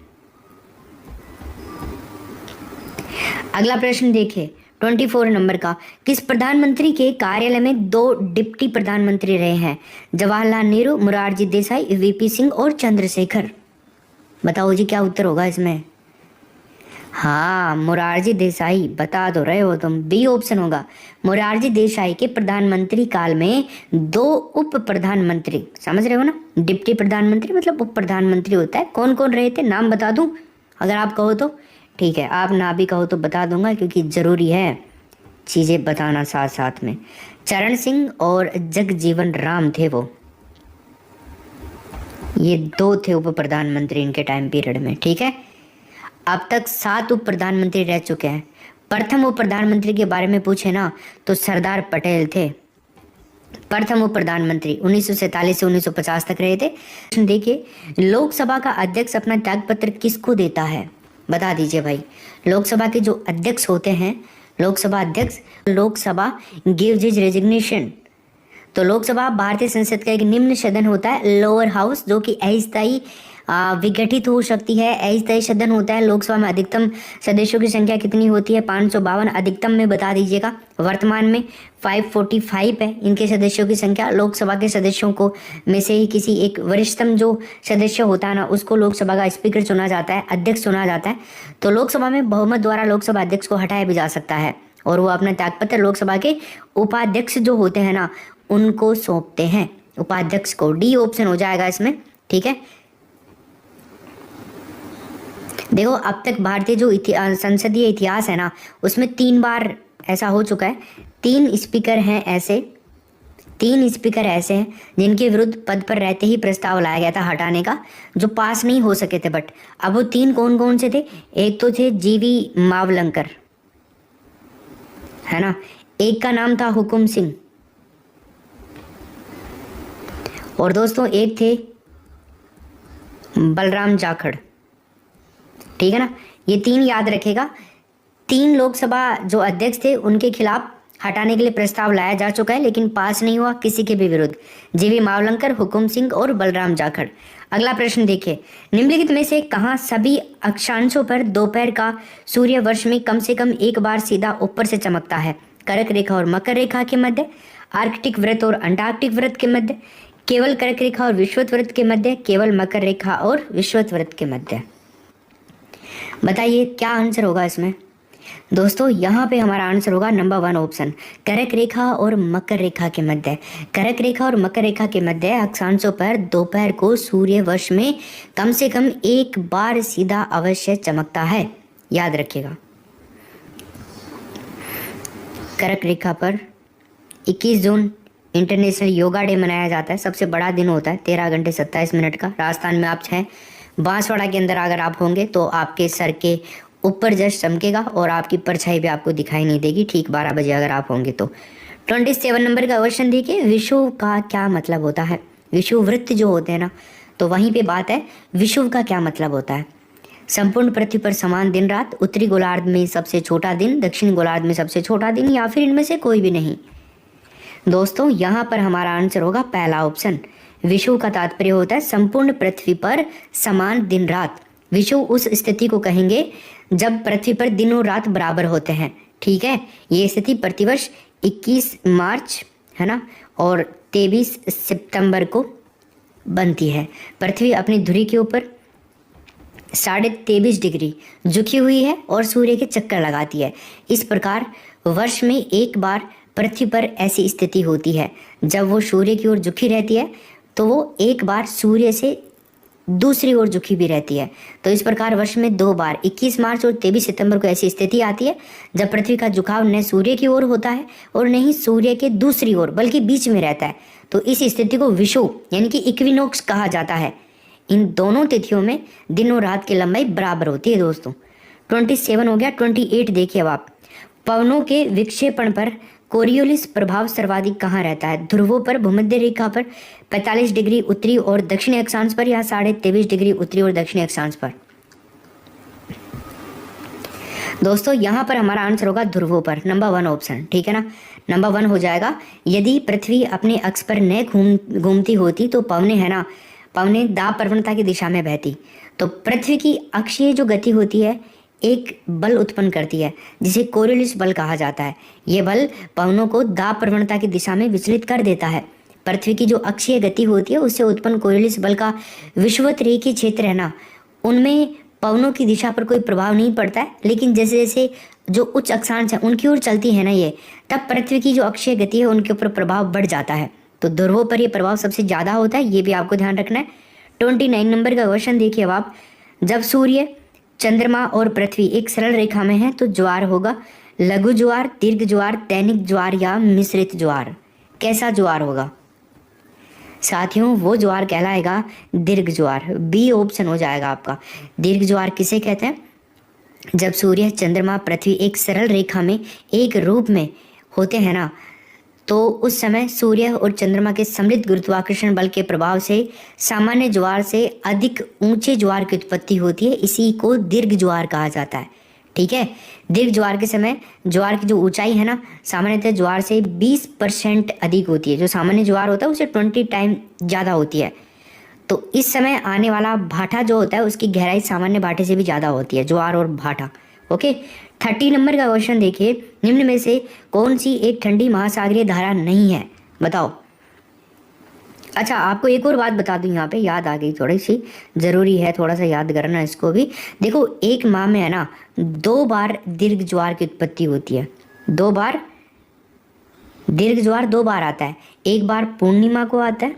अगला प्रश्न देखिए 24 नंबर का, किस प्रधानमंत्री के कार्यालय में 2 डिप्टी प्रधानमंत्री रहे हैं? जवाहरलाल नेहरू, मोरारजी देसाई, वीपी सिंह और चंद्रशेखर। बताओ जी क्या उत्तर होगा इसमें? हाँ, मोरारजी देसाई। बता दो रहे हो तुम, बी ऑप्शन होगा। मोरारजी देसाई के प्रधानमंत्री काल में 2 उप प्रधानमंत्री, समझ रहे हो ना, डिप्टी प्रधानमंत्री मतलब उप प्रधानमंत्री होता है। कौन कौन रहे थे नाम बता दूं अगर आप कहो तो? ठीक है, आप ना भी कहो तो बता दूंगा क्योंकि जरूरी है चीजें बताना साथ साथ में। चरण सिंह और जगजीवन राम थे वो, ये 2 थे उप प्रधानमंत्री इनके टाइम पीरियड में। ठीक है, अब तक 7 उप प्रधानमंत्री रह चुके हैं। प्रथम उप प्रधानमंत्री के बारे में पूछे ना तो सरदार पटेल थे। प्रथम उप प्रधानमंत्री 1947 से 1950 तक रहे थे। देखिए, लोकसभा का अध्यक्ष अपना त्यागपत्र किसको देता है? बता दीजिए भाई। लोकसभा के जो अध्यक्ष होते हैं, लोकसभा अध्यक्ष, लोकसभा गिव्स हिज रेजिग्नेशन। तो लोकसभा भारतीय संसद का एक निम्न सदन होता है, लोअर हाउस, जो कि अस्थायी विघटित हो सकती है। अस्थायी सदन होता है। लोकसभा में अधिकतम सदस्यों की संख्या कितनी होती है? 552। अधिकतम में बता दीजिएगा। वर्तमान में 545 है इनके सदस्यों की संख्या। लोकसभा के सदस्यों को में से ही किसी एक वरिष्ठतम जो सदस्य होता है ना, उसको लोकसभा का स्पीकर चुना जाता है, अध्यक्ष चुना जाता है। तो लोकसभा में बहुमत द्वारा लोकसभा अध्यक्ष को हटाया भी जा सकता है और वो अपना त्यागपत्र लोकसभा के उपाध्यक्ष जो होते हैं ना उनको सौंपते हैं, उपाध्यक्ष को। डी ऑप्शन हो जाएगा इसमें। ठीक है, देखो अब तक भारतीय जो संसदीय इतिहास है ना उसमें 3 बार ऐसा हो चुका है। तीन स्पीकर ऐसे हैं जिनके विरुद्ध पद पर रहते ही प्रस्ताव लाया गया था हटाने का, जो पास नहीं हो सके थे। बट अब वो तीन कौन कौन से थे? एक तो थे जीवी मावलंकर, है ना, एक का नाम था हुकुम सिंह, और दोस्तों एक थे बलराम जाखड़। ठीक है ना, ये तीन याद रखेगा। तीन लोकसभा जो अध्यक्ष थे उनके खिलाफ हटाने के लिए प्रस्ताव लाया जा चुका है, लेकिन पास नहीं हुआ किसी के भी विरुद्ध। जीवी मावलंकर, हुकुम सिंह और बलराम जाखड़। अगला प्रश्न देखिए, निम्नलिखित में से कहाँ सभी अक्षांशों पर दोपहर का सूर्य वर्ष में कम से कम एक बार सीधा ऊपर से चमकता है? कर्क रेखा और मकर रेखा के मध्य, आर्कटिक वृत्त और अंटार्कटिक वृत्त के मध्य, केवल कर्क रेखा और विषुवत वृत्त के मध्य, केवल मकर रेखा और विषुवत वृत्त के मध्य। बताइए क्या आंसर होगा इसमें? दोस्तों यहाँ पे हमारा आंसर होगा नंबर 1 ऑप्शन, कर्क रेखा और मकर रेखा के मध्य। कर्क रेखा और मकर रेखा के मध्य अक्षांशों पर दोपहर को सूर्य वर्ष में कम से कम एक बार सीधा अवश्य चमकता है, याद रखिएगा। कर्क रेखा पर 21 जून इंटरनेशनल योगा डे मनाया जाता है। सबसे बड़ा दिन होता है, 13 घंटे 27 मिनट का। राजस्थान में आप हैं, बांसवाड़ा के अंदर अगर आप होंगे तो आपके सर के ऊपर जस्ट चमकेगा और आपकी परछाई भी आपको दिखाई नहीं देगी, ठीक 12 बजे अगर आप होंगे तो। 27 नंबर का क्वेश्चन देखिए, विषुव का क्या मतलब होता है? विषुव वृत्त जो होते हैं ना, तो वहीं पे बात है विषुव का क्या मतलब होता है। संपूर्ण पृथ्वी पर समान दिन रात, उत्तरी गोलार्ध में सबसे छोटा दिन, दक्षिणी गोलार्ध में सबसे छोटा दिन, या फिर इनमें से कोई भी नहीं। दोस्तों यहाँ पर हमारा आंसर होगा पहला ऑप्शन। विषुव का तात्पर्य होता है संपूर्ण पृथ्वी पर समान दिन रात। विषुव उस स्थिति को कहेंगे जब पृथ्वी पर दिन और रात बराबर होते हैं। ठीक है, ये स्थिति प्रतिवर्ष 21 मार्च, है ना, और 23 सितंबर को बनती है। पृथ्वी अपनी धुरी के ऊपर 23.5 डिग्री झुकी हुई है और सूर्य के चक्कर लगाती है। इस प्रकार वर्ष में एक बार पृथ्वी पर ऐसी स्थिति होती है जब वो सूर्य की ओर झुकी रहती है, तो वो एक बार सूर्य से दूसरी ओर झुकी भी रहती है। तो इस प्रकार वर्ष में 2 बार 21 मार्च और 23 सितंबर को ऐसी स्थिति आती है जब पृथ्वी का झुकाव न सूर्य की ओर होता है और न ही सूर्य के दूसरी ओर, बल्कि बीच में रहता है। तो इस स्थिति को विषुव यानी कि इक्विनोक्स कहा जाता है। इन दोनों तिथियों में दिन और रात की लंबाई बराबर होती है। दोस्तों 27 हो गया। 28 देखिए अब आप, पवनों के विक्षेपण पर कोरियोलिस प्रभाव सर्वाधिक कहाँ रहता है? ध्रुवों पर, भूमध्य रेखा पर, 45 डिग्री उत्तरी और दक्षिणी अक्षांश पर, या 23.5 डिग्री उत्तरी और दक्षिणी अक्षांश पर? दोस्तों यहाँ पर हमारा आंसर होगा ध्रुवों पर, नंबर 1 ऑप्शन। ठीक है ना, नंबर 1 हो जाएगा। यदि पृथ्वी अपने अक्ष पर न घूमती होती तो पवने, है ना, पवने दाब प्रवणता की दिशा में बहती। तो पृथ्वी की अक्षीय जो गति होती है एक बल उत्पन्न करती है जिसे कोरियोलिस बल कहा जाता है। ये बल पवनों को दाब प्रवणता की दिशा में विचलित कर देता है। पृथ्वी की जो अक्षीय गति होती है उससे उत्पन्न कोरियोलिस बल का विषुवत रेखीय क्षेत्र है ना, उनमें पवनों की दिशा पर कोई प्रभाव नहीं पड़ता है। लेकिन जैसे जैसे जो उच्च अक्षांश है उनकी ओर चलती है ना ये, तब पृथ्वी की जो अक्षीय गति है उनके ऊपर प्रभाव बढ़ जाता है। तो ध्रुवों पर यह प्रभाव सबसे ज़्यादा होता है, ये भी आपको ध्यान रखना है। 29 नंबर का क्वेश्चन देखिए अब आप, जब सूर्य, चंद्रमा और पृथ्वी एक सरल रेखा में है तो ज्वार होगा लघु ज्वार, दीर्घ ज्वार, दैनिक ज्वार या मिश्रित ज्वार? कैसा ज्वार होगा साथियों? वो ज्वार कहलाएगा दीर्घ ज्वार। बी ऑप्शन हो जाएगा आपका। दीर्घ ज्वार किसे कहते हैं? जब सूर्य, चंद्रमा, पृथ्वी एक सरल रेखा में एक रूप में होते हैं ना, तो उस समय सूर्य और चंद्रमा के सम्मिलित गुरुत्वाकर्षण बल के प्रभाव से सामान्य ज्वार से अधिक ऊंचे ज्वार की उत्पत्ति होती है। इसी को दीर्घ ज्वार कहा जाता है। ठीक है, दीर्घ ज्वार के समय ज्वार की जो ऊंचाई है ना, सामान्यतः ज्वार से 20% अधिक होती है। जो सामान्य ज्वार होता है उससे 20 टाइम ज़्यादा होती है। तो इस समय आने वाला भाटा जो होता है उसकी गहराई सामान्य भाटे से भी ज़्यादा होती है, ज्वार और भाटा। ओके, 30 नंबर का क्वेश्चन देखिए, निम्न में से कौन सी एक ठंडी महासागरीय धारा नहीं है? बताओ। अच्छा, आपको एक और बात बता दूं, यहाँ पे याद आ गई, थोड़ी सी ज़रूरी है थोड़ा सा याद करना इसको भी। देखो, एक माह में है ना 2 बार दीर्घ ज्वार की उत्पत्ति होती है। 2 बार दीर्घ ज्वार 2 बार आता है। एक बार पूर्णिमा को आता है,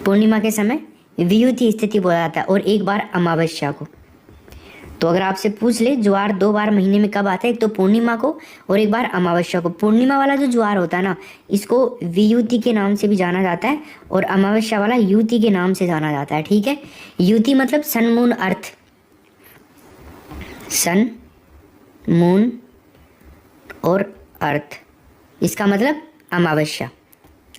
पूर्णिमा के समय वियुति स्थिति बोला जाता है, और एक बार अमावस्या को। तो अगर आपसे पूछ ले ज्वार 2 बार महीने में कब आता है, एक तो पूर्णिमा को और एक बार अमावस्या को। पूर्णिमा वाला जो ज्वार होता है ना, इसको वियुति के नाम से भी जाना जाता है और अमावस्या वाला युति के नाम से जाना जाता है। ठीक है, युति मतलब sun moon earth, sun moon और अर्थ, इसका मतलब अमावस्या।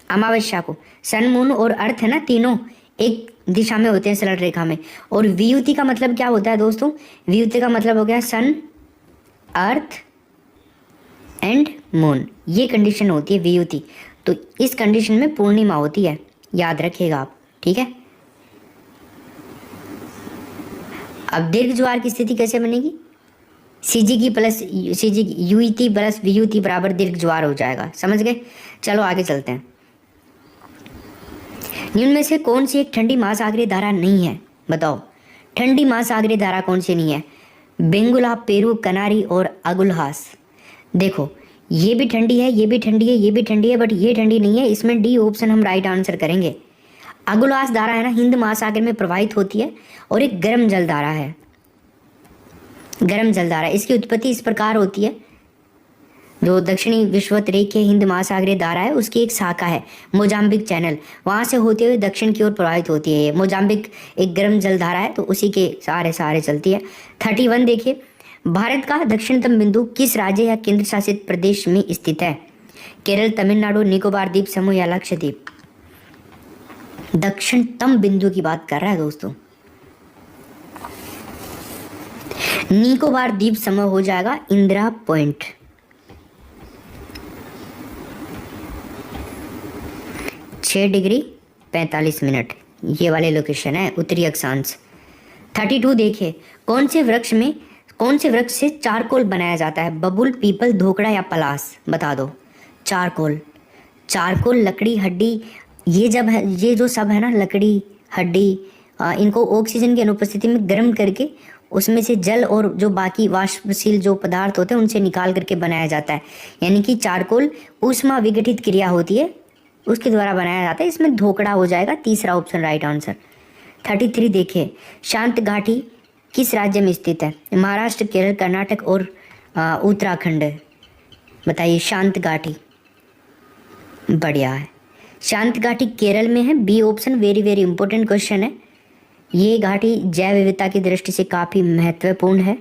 अमावस्या को सन मून और अर्थ है ना, तीनों एक दिशा में होते हैं सरल रेखा में। और वियुति का मतलब क्या होता है दोस्तों, वियुति का मतलब हो गया सन, अर्थ एंड मून, ये कंडीशन होती है वियुति। तो इस कंडीशन में पूर्णिमा होती है, याद रखिएगा आप। ठीक है, अब दीर्घ ज्वार की स्थिति कैसे बनेगी, सीजी की प्लस सीजी यूटी प्लस वियुति बराबर दीर्घ ज्वार हो जाएगा। समझ गए, चलो आगे चलते हैं। निम्न में से कौन सी एक ठंडी महासागरीय धारा नहीं है, बताओ। ठंडी महासागरीय धारा कौन सी नहीं है, बेंगुला, पेरू, कनारी और अगुलहास। देखो ये भी ठंडी है, ये भी ठंडी है, ये भी ठंडी है, बट ये ठंडी नहीं है, इसमें डी ऑप्शन हम राइट आंसर करेंगे। अगुलहास धारा है ना, हिंद महासागर में प्रवाहित होती है और एक गर्म जल धारा है, गर्म जल धारा। इसकी उत्पत्ति इस प्रकार होती है, जो दक्षिणी विषुवतरेखीय हिंद महासागरीय धारा है उसकी एक शाखा है मोजाम्बिक चैनल, वहां से होते हुए दक्षिण की ओर प्रवाहित होती है। ये मोजाम्बिक एक गर्म जल धारा है, तो उसी के सहारे सहारे चलती है। 31 देखिए, भारत का दक्षिणतम बिंदु किस राज्य या केंद्र शासित प्रदेश में स्थित है, केरल, तमिलनाडु, निकोबार द्वीप समूह या लक्षद्वीप। दक्षिणतम बिंदु की बात कर रहा है दोस्तों, निकोबार द्वीप समूह हो जाएगा इंदिरा पॉइंट। छः डिग्री 45 मिनट ये वाले लोकेशन है, उत्तरी अक्षांश। 32 देखिए, कौन से वृक्ष से चारकोल बनाया जाता है, बबूल, पीपल, धोकड़ा या पलास, बता दो। चारकोल लकड़ी, हड्डी, ये जो सब है ना, लकड़ी, हड्डी, इनको ऑक्सीजन की अनुपस्थिति में गर्म करके उसमें से जल और जो बाकी वाष्पशील जो पदार्थ होते हैं उनसे निकाल करके बनाया जाता है। यानी कि चारकोल ऊष्मा विघटित क्रिया होती है, उसके द्वारा बनाया जाता है। इसमें धोकड़ा हो जाएगा तीसरा ऑप्शन राइट आंसर। 33 देखिए, शांत घाटी किस राज्य में स्थित है, महाराष्ट्र, केरल, कर्नाटक और उत्तराखंड। बताइए शांत घाटी, बढ़िया है, शांत घाटी केरल में है, B option. Very very important question है। ये घाटी जैव विविधता की दृष्टि से काफी महत्वपूर्ण है,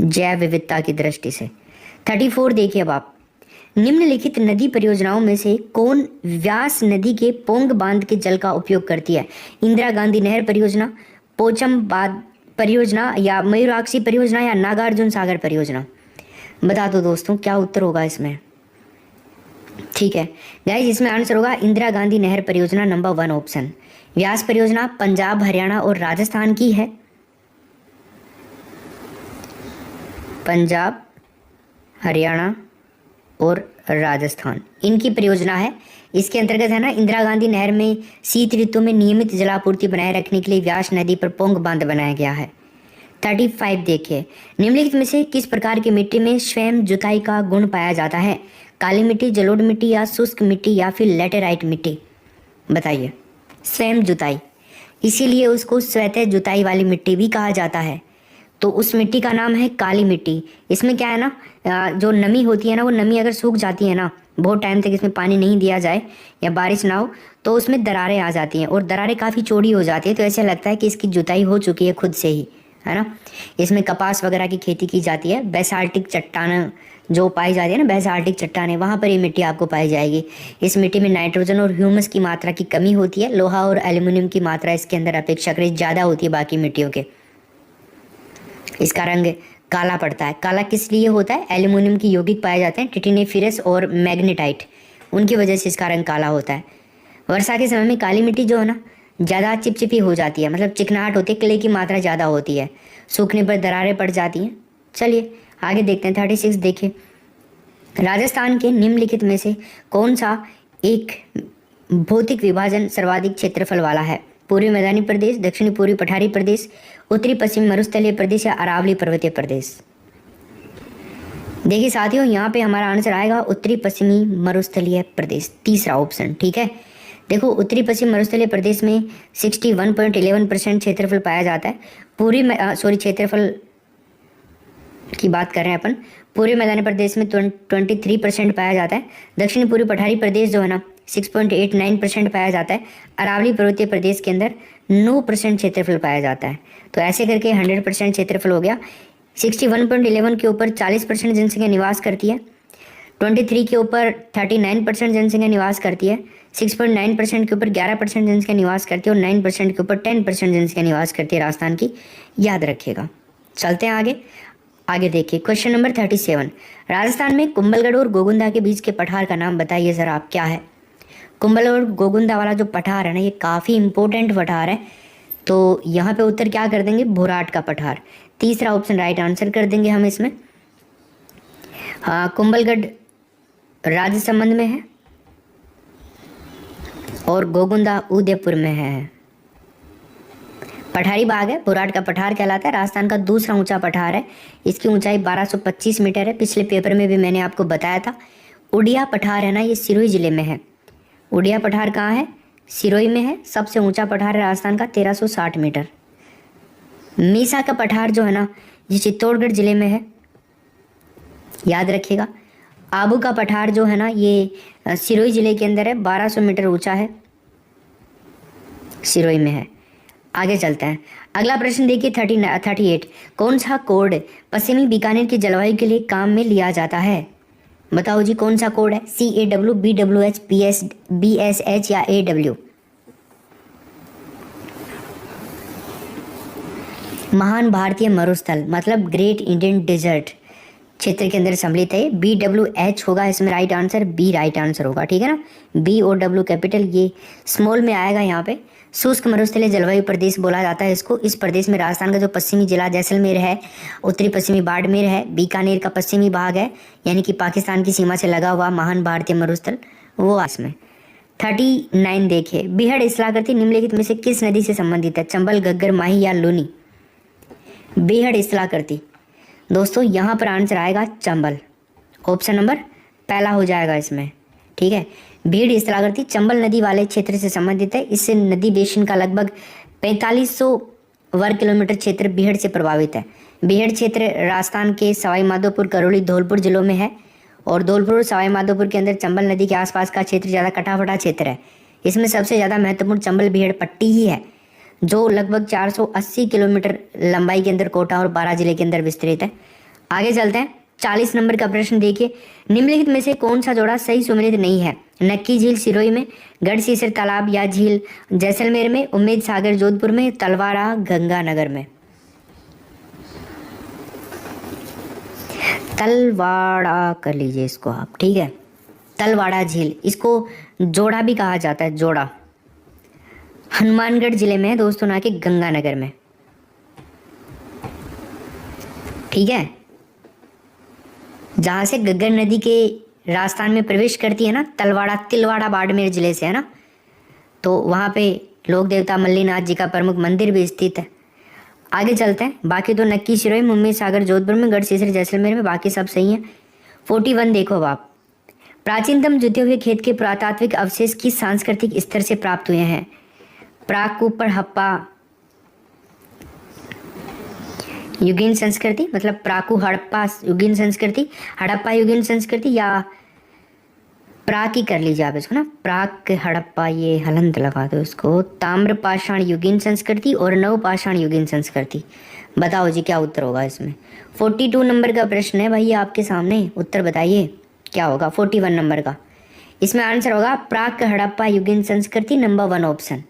जैव विविधता की दृष्टि से। 34 देखिए अब आप, निम्नलिखित नदी परियोजनाओं में से कौन व्यास नदी के पोंग बांध के जल का उपयोग करती है, इंदिरा गांधी नहर परियोजना, पोचम बांध परियोजना या मयूराक्षी परियोजना या नागार्जुन सागर परियोजना। बता दो दोस्तों क्या उत्तर होगा इसमें। ठीक है गाइस, इसमें आंसर होगा इंदिरा गांधी नहर परियोजना, नंबर 1 ऑप्शन। व्यास परियोजना पंजाब, हरियाणा और राजस्थान की है, पंजाब, हरियाणा और राजस्थान इनकी परियोजना है। इसके अंतर्गत है ना, इंदिरा गांधी नहर में शीत ऋतु में नियमित जलापूर्ति बनाए रखने के लिए व्यास नदी पर पोंग बांध बनाया गया है। 35 देखिए, निम्नलिखित में से किस प्रकार की मिट्टी में स्वयं जुताई का गुण पाया जाता है, काली मिट्टी, जलोढ़ मिट्टी या शुष्क मिट्टी या फिर लैटेराइट मिट्टी। बताइए स्वयं जुताई, इसीलिए उसको स्वतः जुताई वाली मिट्टी भी कहा जाता है। तो उस मिट्टी का नाम है काली मिट्टी। इसमें क्या है ना, जो नमी होती है ना, वो नमी अगर सूख जाती है ना, बहुत टाइम तक इसमें पानी नहीं दिया जाए या बारिश ना हो, तो उसमें दरारें आ जाती हैं और दरारें काफ़ी चौड़ी हो जाती है। तो ऐसा लगता है कि इसकी जुताई हो चुकी है खुद से ही, है ना। इसमें कपास वगैरह की खेती की जाती है। बेसाल्टिक चट्टान जो पाई जाती है ना, बेसाल्टिक चट्टानें, वहाँ पर ये मिट्टी आपको पाई जाएगी। इस मिट्टी में नाइट्रोजन और ह्यूमस की मात्रा की कमी होती है। लोहा और एल्यूमिनियम की मात्रा इसके अंदर अपेक्षाकृत ज़्यादा होती है बाकी मिट्टियों के। इसका रंग काला पड़ता है। काला किस लिए होता है, एल्यूमिनियम की यौगिक पाए जाते हैं, टिटिनेफिरस और मैग्नेटाइट, उनकी वजह से इसका रंग काला होता है। वर्षा के समय में काली मिट्टी जो है ना, ज़्यादा चिपचिपी हो जाती है, मतलब चिकनाहट होती है, क्ले की मात्रा ज़्यादा होती है, सूखने पर दरारें पड़ जाती हैं। चलिए आगे देखते हैं। 36 देखिए, राजस्थान के निम्नलिखित में से कौन सा एक भौतिक विभाजन सर्वाधिक क्षेत्रफल वाला है, पूर्वी मैदानी प्रदेश, दक्षिणी पूर्वी पठारी प्रदेश, उत्तरी पश्चिमी मरुस्थलीय प्रदेश या अरावली पर्वतीय प्रदेश। देखिए साथियों, यहाँ पे हमारा आंसर आएगा उत्तरी पश्चिमी मरुस्थलीय प्रदेश, तीसरा ऑप्शन। ठीक है, देखो उत्तरी पश्चिम मरुस्थलीय प्रदेश में 61.11% क्षेत्रफल पाया जाता है। पूरी क्षेत्रफल की बात कर रहे हैं अपन। पूर्वी मैदानी प्रदेश में 23% पाया जाता है। दक्षिण पूर्वी पठारी प्रदेश जो है ना 6.89% पाया जाता है। अरावली पर्वतीय प्रदेश के अंदर 9% क्षेत्रफल पाया जाता है। तो ऐसे करके 100% क्षेत्रफल हो गया। 61.11 के ऊपर 40% जनसंख्या निवास करती है। 23 के ऊपर 39% जनसंख्या निवास करती है। 6.9% के ऊपर 11% जनसंख्या निवास करती है और 9% के ऊपर 10% जनसंख्या निवास करती है राजस्थान की। याद रखिएगा। चलते हैं आगे देखिए क्वेश्चन नंबर 37। राजस्थान में कुंभलगढ़ और गोगुंदा के बीच के पठार का नाम बताइए ज़रा आप, क्या है? कुंभल और गोगुंदा वाला जो पठार है ना, ये काफ़ी इंपॉर्टेंट पठार है। तो यहाँ पे उत्तर क्या कर देंगे? भोराट का पठार। तीसरा ऑप्शन राइट आंसर कर देंगे हम इसमें। हाँ, कुंभलगढ़ राज्य संबंध में है और गोगुंदा उदयपुर में है। पठारी बाग है, भोराट का पठार कहलाता है। राजस्थान का दूसरा ऊंचा पठार है। इसकी ऊंचाई 1225 मीटर है। पिछले पेपर में भी मैंने आपको बताया था। उड़िया पठार है ना, ये सिरोही जिले में है। उड़िया पठार कहाँ है? सिरोही में है। सबसे ऊंचा पठार है राजस्थान का 1360 मीटर। मीसा का पठार जो है ना, ये चित्तौड़गढ़ जिले में है। याद रखिएगा। आबू का पठार जो है ना, ये सिरोही जिले के अंदर है। 1200 मीटर ऊंचा है, सिरोही में है। आगे चलते हैं। अगला प्रश्न देखिए 38। कौन सा कोड पश्चिमी बीकानेर की जलवायु के लिए काम में लिया जाता है? बताओ जी, कौन सा कोड है? CAW, BWH, BSH या AW? महान भारतीय मरुस्थल मतलब ग्रेट इंडियन डेजर्ट क्षेत्र के अंदर सम्मिलित है। BWH होगा इसमें right answer. B right answer होगा, ठीक है ना। BOW कैपिटल ये स्मॉल में आएगा यहाँ पे। शुष्क मरुस्थलीय जलवायु प्रदेश बोला जाता है इसको। इस प्रदेश में राजस्थान का जो पश्चिमी जिला जैसलमेर है, उत्तरी पश्चिमी बाड़मेर है, बीकानेर का पश्चिमी भाग है, यानी कि पाकिस्तान की सीमा से लगा हुआ महान भारतीय मरुस्थल वो इसमें। 39 देखिए। बिहड़ इस्लाकृति निम्नलिखित में से किस नदी से संबंधित है? चंबल, घग्गर, माही या लूनी? बिहड़ इस्लाकृति दोस्तों यहाँ पर आंसर आएगा चंबल। ऑप्शन नंबर पहला हो जाएगा इसमें, ठीक है। भीड़ इस्लाकृति चंबल नदी वाले क्षेत्र से संबंधित है। इससे नदी बेसिन का लगभग 4500 वर्ग किलोमीटर क्षेत्र बिहड़ से प्रभावित है। बिहड़ क्षेत्र राजस्थान के सवाई माधोपुर, करौली, धौलपुर जिलों में है और धौलपुर और सवाई माधोपुर के अंदर चंबल नदी के आसपास का क्षेत्र ज़्यादा कटा-फटा क्षेत्र है। इसमें सबसे ज़्यादा महत्वपूर्ण चंबल बिहड़ पट्टी ही है, जो लगभग 480 किलोमीटर लंबाई के अंदर कोटा और 12 जिले के अंदर विस्तृत है। आगे चलते हैं। 40 नंबर का प्रश्न देखिए। निम्नलिखित में से कौन सा जोड़ा सही सुमेलित नहीं है? नक्की झील सिरोही में, गढ़सीसर तालाब या झील जैसलमेर में, उम्मेद सागर जोधपुर में, तलवाड़ा गंगानगर में? तलवाड़ा कर लीजिए इसको आप, ठीक है। तलवाड़ा झील, इसको जोड़ा भी कहा जाता है, जोड़ा। हनुमानगढ़ जिले में है दोस्तों, ना कि गंगानगर में, ठीक है। जहाँ से घग्गर नदी के राजस्थान में प्रवेश करती है ना, तिलवाड़ा बाड़मेर जिले से है ना, तो वहाँ पे लोक देवता मल्लीनाथ जी का प्रमुख मंदिर भी स्थित है। आगे चलते हैं। बाकी तो नक्की सिरोही, मुंबई, सागर, जोधपुर में, गढ़सीसर, जैसलमेर में, बाकी सब सही है। 41 देखो आप। प्राचीनतम जुते हुए खेत के पुरातात्विक अवशेष किस सांस्कृतिक स्तर से प्राप्त हुए हैं? प्राक-कूपर, हड़प्पा युगीन संस्कृति मतलब प्राकु हड़प्पा युगीन संस्कृति, हड़प्पा युगीन संस्कृति, या प्राक ही कर लीजिए आप इसको ना, प्राक हड़प्पा, ये हलंत लगा दो इसको। ताम्र पाषाण युगीन संस्कृति और नव पाषाण युगीन संस्कृति। बताओ जी क्या उत्तर होगा इसमें? 42 नंबर का प्रश्न है भाई आपके सामने, उत्तर बताइए क्या होगा 41 नंबर का। इसमें आंसर होगा प्राक हड़प्पा युगीन संस्कृति, नंबर 1 ऑप्शन।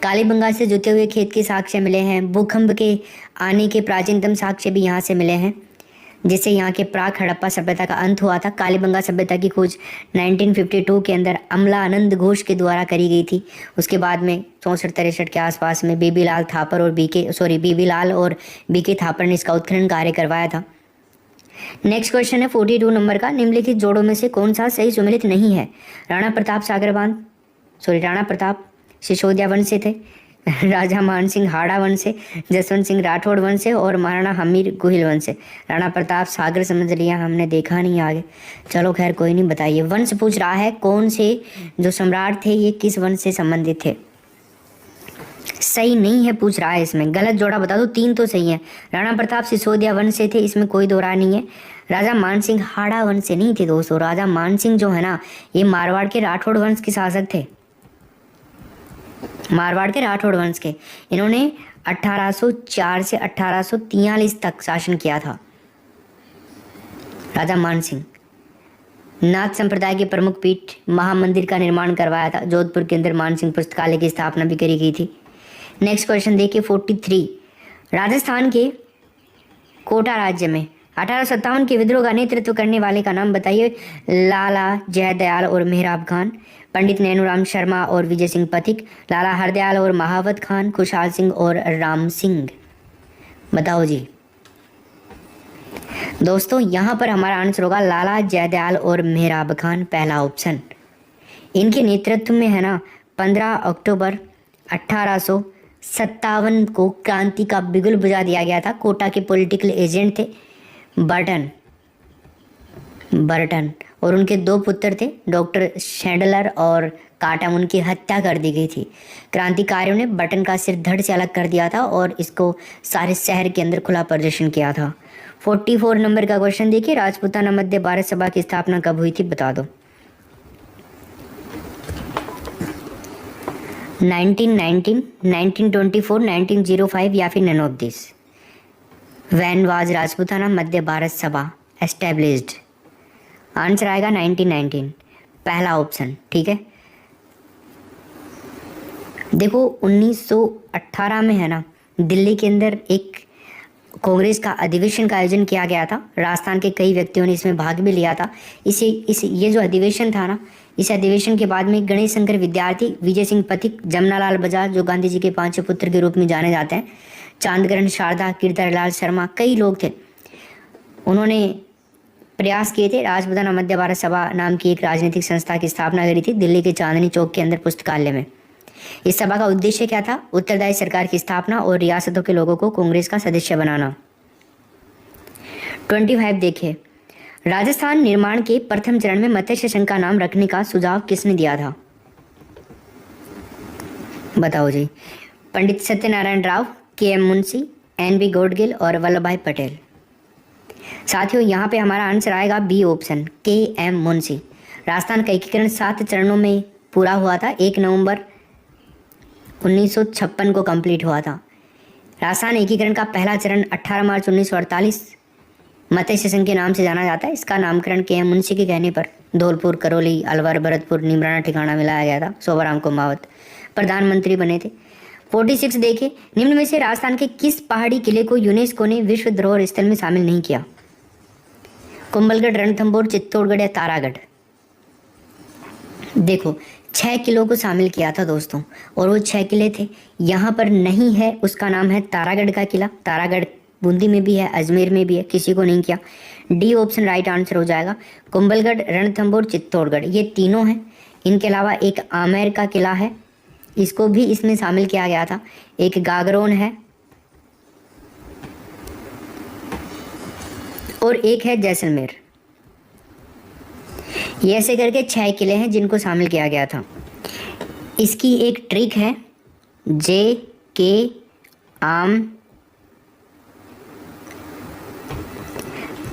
कालीबंगा से जुते हुए खेत के साक्ष्य मिले हैं। भूकंप के आने के प्राचीनतम साक्ष्य भी यहाँ से मिले हैं, जिससे यहाँ के प्राक हड़प्पा सभ्यता का अंत हुआ था। कालीबंगा सभ्यता की खोज 1952 के अंदर अमला आनंद घोष के द्वारा करी गई थी। उसके बाद में 64-63 के आसपास में बीबी लाल और बीके थापर ने इसका उत्खनन कार्य करवाया था। नेक्स्ट क्वेश्चन है 42 नंबर का। निम्नलिखित जोड़ों में से कौन सा सही सुमेलित नहीं है? राणा प्रताप सिसोदिया वंश से थे। राजा मान सिंह हाड़ा वंश से, जसवंत सिंह राठौड़ वंश से और महाराणा हमीर गोहिल वंश से। राणा प्रताप सागर समझ लिया हमने, देखा नहीं आगे। चलो खैर कोई नहीं, बताइए। वंश पूछ रहा है कौन से जो सम्राट थे ये किस वंश से संबंधित थे। सही नहीं है पूछ रहा है, इसमें गलत जोड़ा बता दो, 3 तो सही है। राणा प्रताप सिसोदिया वंश से थे, इसमें कोई दो राय नहीं है। राजा मान सिंह हाड़ा वंश से नहीं थे दोस्तों। राजा मान सिंह जो है ना, ये मारवाड़ के राठौड़ वंश के शासक थे, मारवाड़ के राठौड़ वंश के। इन्होंने 1804 से 1843 तक शासन किया था। राजा मान सिंह नाथ संप्रदाय के प्रमुख पीठ महामंदिर का निर्माण करवाया था। जोधपुर के अंदर मान सिंह पुस्तकालय की स्थापना भी करी गई थी। नेक्स्ट क्वेश्चन देखिए 43। राजस्थान के कोटा राज्य में 1857 के विद्रोह का नेतृत्व करने वाले का नाम बताइए। लाला जयदयाल और मेहराब खान, पंडित नैनूराम शर्मा और विजय सिंह पथिक, लाला हरदयाल और महावत खान, खुशहाल सिंह और राम सिंह। बताओ जी दोस्तों, यहाँ पर हमारा आंसर होगा लाला जयदयाल और मेहराब खान, पहला ऑप्शन। इनके नेतृत्व में है ना 15 अक्टूबर 1857 को क्रांति का बिगुल बुझा दिया गया था। कोटा के पॉलिटिकल एजेंट थे बर्टन और उनके 2 पुत्र थे, डॉक्टर शैंडलर और काटम। उनकी हत्या कर दी गई थी। क्रांतिकारियों ने बर्टन का सिर धड़ से अलग कर दिया था और इसको सारे शहर के अंदर खुला प्रदर्शन किया था। 44 नंबर का क्वेश्चन देखिए। राजपूताना मध्य भारत सभा की स्थापना कब हुई थी, बता दो। 1919, 1924, 1905 या फिर none of this. When was Rajputana Madhya Bharat Sabha established? Answer आएगा 1919, पहला ऑप्शन। ठीक है, देखो 1918 में है ना दिल्ली के अंदर एक कांग्रेस का अधिवेशन का आयोजन किया गया था। राजस्थान के कई व्यक्तियों ने इसमें भाग भी लिया था। ये जो अधिवेशन था ना, इस अधिवेशन के बाद में गणेश शंकर विद्यार्थी, विजय सिंह पथिक, जमनालाल बजाज जो गांधी जी के 5 पुत्र के रूप में जाने जाते हैं, चांदग्रहण शारदा, कीर्तनलाल शर्मा, कई लोग थे। उन्होंने प्रयास किए थे राजपूताना मध्य भारत सभा नाम की एक राजनीतिक संस्था की स्थापना करी थी दिल्ली के चांदनी चौक के अंदर पुस्तकालय में। इस सभा का उद्देश्य क्या था? उत्तरदायी सरकार की स्थापना और रियासतों के लोगों को कांग्रेस का सदस्य बनाना। 25 देखिए। राजस्थान निर्माण के प्रथम चरण में मत्स्य संघ का नाम रखने का सुझाव किसने दिया था? बताओ जी। पंडित सत्यनारायण राव, के.एम. मुंशी, एन.बी. गौडगिल और वल्लभ भाई पटेल। साथियों यहाँ पे हमारा आंसर आएगा B option, K M. Munshi. Rajasthan का एकीकरण 7 चरणों में पूरा हुआ था। 1 नवंबर 1956 को कंप्लीट हुआ था। राजस्थान एकीकरण का पहला चरण 18 मार्च 1948 मत्स्य संघ के नाम से जाना जाता है। इसका नामकरण के.एम. मुंशी के कहने पर धौलपुर, करौली, अलवर, भरतपुर, निमराना ठिकाना मिलाया गया था। शोभाराम कुमावत प्रधानमंत्री बने थे। 46 देखिए। निम्न में से राजस्थान के किस पहाड़ी किले को यूनेस्को ने विश्व धरोहर स्थल में शामिल नहीं किया? कुंभलगढ़, रणथंभौर, चित्तौड़गढ़ या तारागढ़? देखो 6 किलों को शामिल किया था दोस्तों, और वो 6 किले थे। यहाँ पर नहीं है, उसका नाम है तारागढ़ का किला। तारागढ़ बूंदी में भी है, अजमेर में भी है, किसी को नहीं किया। डी ऑप्शन राइट आंसर हो जाएगा। कुंभलगढ़, रणथंभौर, चित्तौड़गढ़ ये तीनों हैं। इनके अलावा एक आमेर का किला है, इसको भी इसमें शामिल किया गया था। एक गागरोन है और एक है जैसलमेर। ये ऐसे करके 6 किले हैं जिनको शामिल किया गया था। इसकी एक ट्रिक है, जे के आम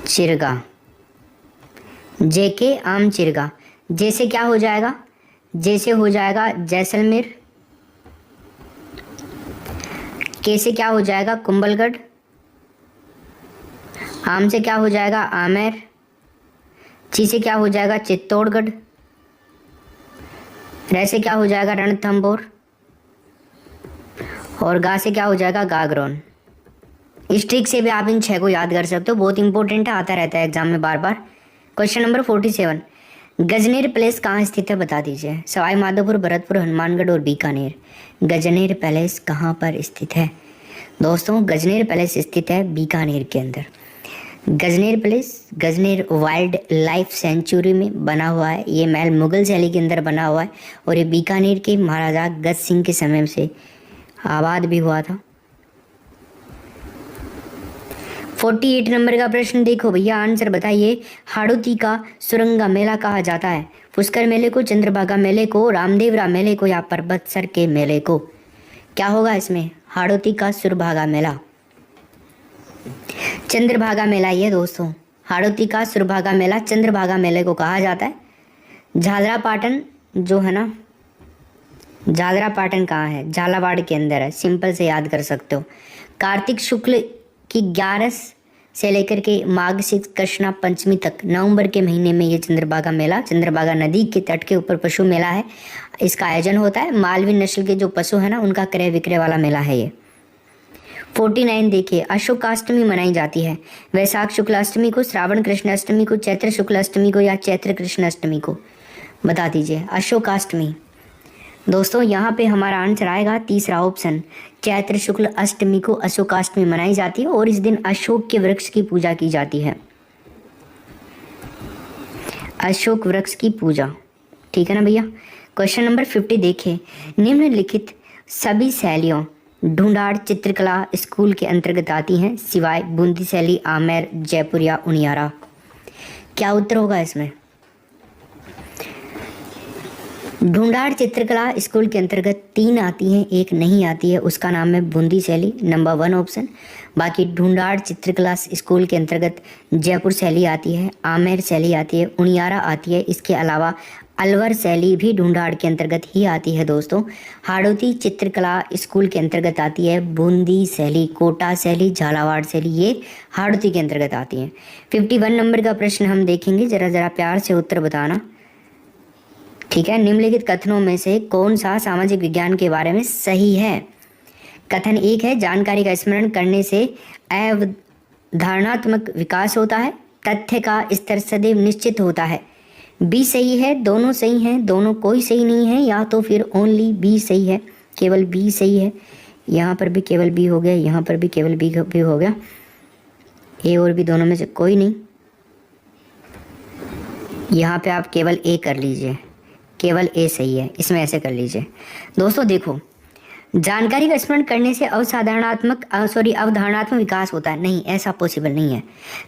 चिरगा। जे के आम चिरगा, जैसे क्या हो जाएगा? जैसे हो जाएगा जैसलमेर, कैसे क्या हो जाएगा? कुंभलगढ़, आम से क्या हो जाएगा? आमेर, ची से क्या हो जाएगा? चित्तौड़गढ़, रै से क्या हो जाएगा? रणथंभौर, और गा से क्या हो जाएगा? गागरोन। इस ट्रिक से भी आप इन 6 को याद कर सकते हो, बहुत इंपॉर्टेंट है, आता रहता है एग्जाम में बार बार। क्वेश्चन नंबर 47, गजनेर पैलेस कहाँ स्थित है, बता दीजिए। सवाई माधोपुर, भरतपुर, हनुमानगढ़ और बीकानेर। गजनेर पैलेस कहाँ पर स्थित है दोस्तों? गजनेर पैलेस स्थित है बीकानेर के अंदर। Gajner palace Gajner wild life sanctuary में बना हुआ है। ये महल मुगल शैली के अंदर बना हुआ है और ये बीकानेर के महाराजा गज सिंह के समय से आबाद भी हुआ था। 48 नंबर का प्रश्न देखो भैया, आंसर बताइए। हाड़ौती का सुरंगा मेला कहा जाता है? पुष्कर मेले को, चंद्रभागा मेले को, रामदेवरा मेले को या पर्वतसर के मेले को? क्या होगा इसमें? हाड़ौती का सुरभागा मेला, चंद्रभागा मेला ये दोस्तों। हाड़ौती का सुरभागा मेला चंद्रभागा मेले को कहा जाता है। झालरा पाटन जो है ना, झालरा पाटन कहाँ है? झालावाड़ के अंदर है, सिंपल से याद कर सकते हो। कार्तिक शुक्ल की 11 से लेकर के माघ से कृष्णा पंचमी तक नवंबर के महीने में ये चंद्रभागा मेला, चंद्रभागा नदी के तट के ऊपर पशु मेला है, इसका आयोजन होता है। मालवी नस्ल के जो पशु है ना, उनका क्रय विक्रय वाला मेला है ये। 49 देखिए, अशोकाष्टमी मनाई जाती है। वैशाख शुक्लाष्टमी को, श्रावण कृष्णाष्टमी को, चैत्र शुक्लाष्टमी को या चैत्र कृष्णाष्टमी को? बता दीजिए। अशोकाष्टमी दोस्तों, यहाँ पे हमारा आंसर आएगा तीसरा ऑप्शन, चैत्र शुक्ल अष्टमी को अशोकाष्टमी मनाई जाती है और इस दिन अशोक के वृक्ष की पूजा की जाती है। अशोक वृक्ष की पूजा, ठीक है ना भैया। क्वेश्चन नंबर 50 देखिए, निम्नलिखित सभी शैलियों ढूंढाड़ चित्रकला स्कूल के अंतर्गत आती हैं सिवाय बूंदी शैली, आमेर, जयपुर या उनियारा? क्या उत्तर होगा इसमें? ढूंढाड़ चित्रकला स्कूल के अंतर्गत 3 आती हैं, एक नहीं आती है, उसका नाम है बूंदी शैली, नंबर 1 ऑप्शन। बाकी ढूंढाड़ चित्रकला स्कूल के अंतर्गत जयपुर शैली आती है, आमेर शैली आती है, उनियारा आती है। इसके अलावा अलवर शैली भी ढूंढाड़ के अंतर्गत ही आती है दोस्तों। हाड़ौती चित्रकला स्कूल के अंतर्गत आती है बूंदी शैली, कोटा शैली, झालावाड़ शैली, ये हाड़ौती के अंतर्गत आती हैं। 51 नंबर का प्रश्न हम देखेंगे, जरा प्यार से उत्तर बताना, ठीक है। निम्नलिखित कथनों में से कौन सा सामाजिक विज्ञान के बारे में सही है? कथन 1 है, जानकारी का स्मरण करने से अवधारणात्मक विकास होता है, तथ्य का स्तर सदैव निश्चित होता है। बी सही है, दोनों सही हैं, दोनों कोई सही नहीं है, या तो फिर ओनली बी सही है, केवल बी सही है। यहाँ पर भी केवल बी हो गया, यहाँ पर भी केवल बी हो गया, ए और बी दोनों में से कोई नहीं। यहाँ पे आप केवल ए कर लीजिए, केवल ए सही है, इसमें ऐसे कर लीजिए। दोस्तों देखो, जानकारी का स्मरण करने से अवधारणात्मक विकास होता है, नहीं, ऐसा पॉसिबल नहीं है।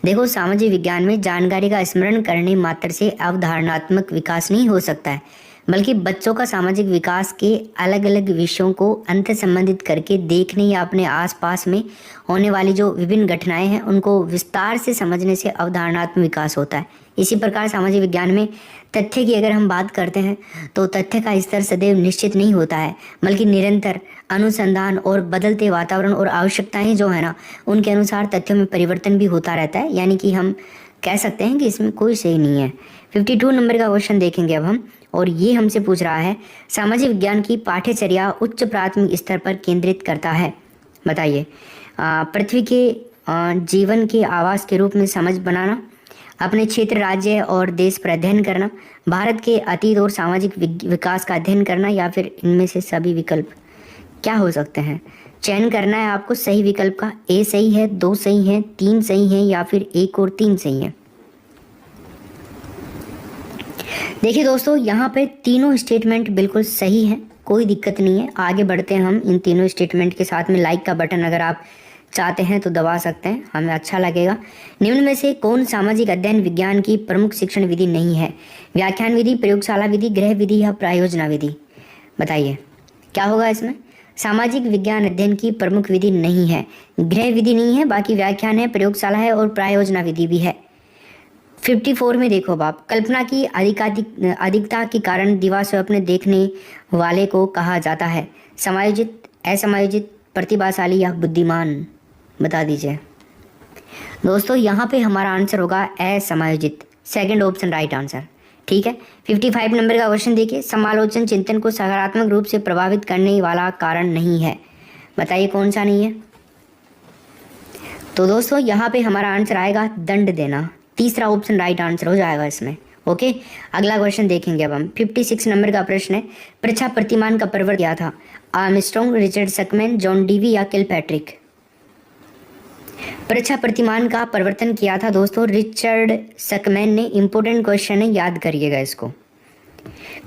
देखो, सामाजिक विज्ञान में जानकारी का स्मरण करने मात्र से अवधारणात्मक विकास नहीं हो सकता है, बल्कि बच्चों का सामाजिक विकास के अलग अलग विषयों को अंतर संबंधित करके देखने या अपने आसपास में होने वाली जो विभिन्न घटनाएं हैं उनको विस्तार से समझने से अवधारणात्मक विकास होता है। इसी प्रकार सामाजिक विज्ञान में तथ्य की अगर हम बात करते हैं तो तथ्य का स्तर सदैव निश्चित नहीं होता है, बल्कि निरंतर अनुसंधान और बदलते वातावरण और आवश्यकताएं जो है ना, उनके अनुसार तथ्यों में परिवर्तन भी होता रहता है। यानी कि हम कह सकते हैं कि इसमें कोई सही नहीं है। 52 नंबर का क्वेश्चन देखेंगे अब हम, और ये हमसे पूछ रहा है, सामाजिक विज्ञान की पाठ्यचर्या उच्च प्राथमिक स्तर पर केंद्रित करता है। बताइए। पृथ्वी के जीवन के आवास के रूप में समझ बनाना, अपने क्षेत्र, राज्य और देश पर अध्ययन करना, भारत के अतीत और सामाजिक विकास का अध्ययन करना, या फिर इनमें से सभी विकल्प क्या हो सकते हैं? चयन करना है आपको सही विकल्प का। ए सही है, 2 सही है, 3 सही है, या फिर 1 और 3 सही है। देखिए दोस्तों, यहाँ पे तीनों स्टेटमेंट बिल्कुल सही हैं, कोई दिक्कत नहीं है। आगे बढ़ते हैं हम इन तीनों स्टेटमेंट के साथ में। लाइक का बटन अगर आप चाहते हैं तो दबा सकते हैं, हमें अच्छा लगेगा। निम्न में से कौन सामाजिक अध्ययन विज्ञान की प्रमुख शिक्षण विधि नहीं है? व्याख्यान विधि, प्रयोगशाला विधि, गृह विधि या प्रायोजना विधि? बताइए क्या होगा इसमें? सामाजिक विज्ञान अध्ययन की प्रमुख विधि नहीं है, गृह विधि नहीं है, बाकी व्याख्यान है, प्रयोगशाला है और प्रायोजना विधि भी है। 54 में देखो बाप, कल्पना की अधिकता के कारण दिवा स्वप्न देखने वाले को कहा जाता है? समायोजित, असमायोजित, प्रतिभाशाली या बुद्धिमान? बता दीजिए दोस्तों। यहाँ पे हमारा आंसर होगा असमायोजित, सेकंड ऑप्शन राइट आंसर, ठीक है। 55 नंबर का क्वेश्चन देखिए, समालोचन चिंतन को सकारात्मक रूप से प्रभावित करने वाला कारण नहीं है। बताइए कौन सा नहीं है? तो दोस्तों यहाँ पे हमारा आंसर आएगा दंड देना, तीसरा ऑप्शन राइट आंसर हो जाएगा इसमें। ओके, अगला क्वेश्चन देखेंगे अब हम। 56 नंबर का प्रश्न है, पृथ्वी प्रतिमान का प्रवर्तक किया था? आर्मस्ट्रॉन्ग, रिचर्ड सकमैन, जॉन डीवी या किलपैट्रिक? पृथ्वी प्रतिमान का परिवर्तन किया था दोस्तों रिचर्ड सकमैन ने। इंपॉर्टेंट क्वेश्चन है, याद करिएगा इसको।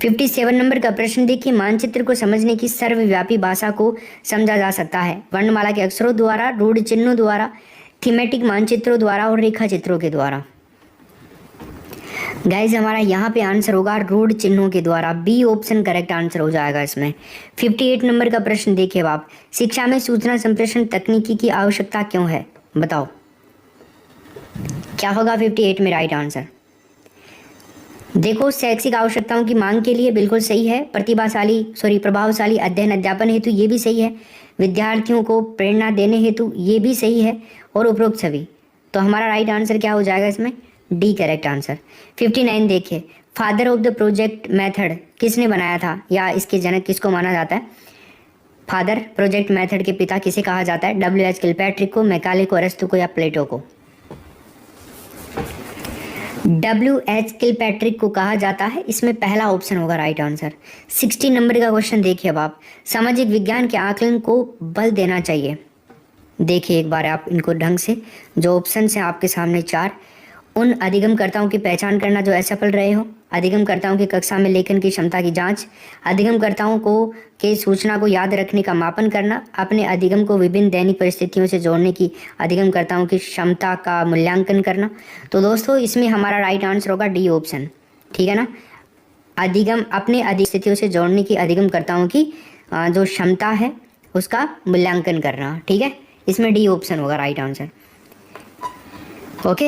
57 नंबर का प्रश्न देखिए, मानचित्र को समझने की सर्वव्यापी भाषा को समझा जा सकता है वर्णमाला के अक्षरों द्वारा, रूढ़ चिन्हों द्वारा, थीमेटिक मानचित्रों द्वारा और रेखा चित्रों के द्वारा। गाइज हमारा यहाँ पे आंसर होगा रूढ़ चिन्हों के द्वारा, बी ऑप्शन करेक्ट आंसर हो जाएगा इसमें। 58 नंबर का प्रश्न देखिए आप, शिक्षा में सूचना संप्रेषण तकनीकी की आवश्यकता क्यों है, बताओ क्या होगा 58 में राइट आंसर। देखो, शैक्षिक आवश्यकताओं की मांग के लिए बिल्कुल सही है, प्रभावशाली अध्ययन अध्यापन हेतु ये भी सही है, विद्यार्थियों को प्रेरणा देने हेतु ये भी सही है, और उपरोक्त सभी। तो हमारा राइट आंसर क्या हो जाएगा इसमें, डी करेक्ट आंसर। 59 देखिए, father of the project method किसने बनाया था, या इसके जनक किसको माना जाता है। फादर प्रोजेक्ट मेथड के पिता किसे कहा जाता है, W.H. किलपैट्रिक को, मैकाले को, अरस्तु को, या प्लेटो को। W.H. किलपैट्रिक को कहा जाता है, इसमें पहला ऑप्शन होगा राइट आंसर। 60 नंबर का क्वेश्चन देखिए अब आप, सामाजिक विज्ञान के आकलन को बल देना चाहिए। देखिए एक बार आप इनको ढंग से, जो ऑप्शन है आपके सामने 4, उन अधिगमकर्ताओं की पहचान करना जो असफल रहे हो, अधिगमकर्ताओं की कक्षा में लेखन की क्षमता की जांच, अधिगमकर्ताओं को के सूचना को याद रखने का मापन करना, अपने अधिगम को विभिन्न दैनिक परिस्थितियों से जोड़ने की अधिगमकर्ताओं की क्षमता का मूल्यांकन करना। तो दोस्तों इसमें हमारा राइट आंसर होगा डी ऑप्शन, ठीक है ना। अपने अधिगम स्थितियों से जोड़ने की अधिगमकर्ताओं की जो क्षमता है उसका मूल्यांकन करना, ठीक है, इसमें डी ऑप्शन होगा राइट आंसर। ओके।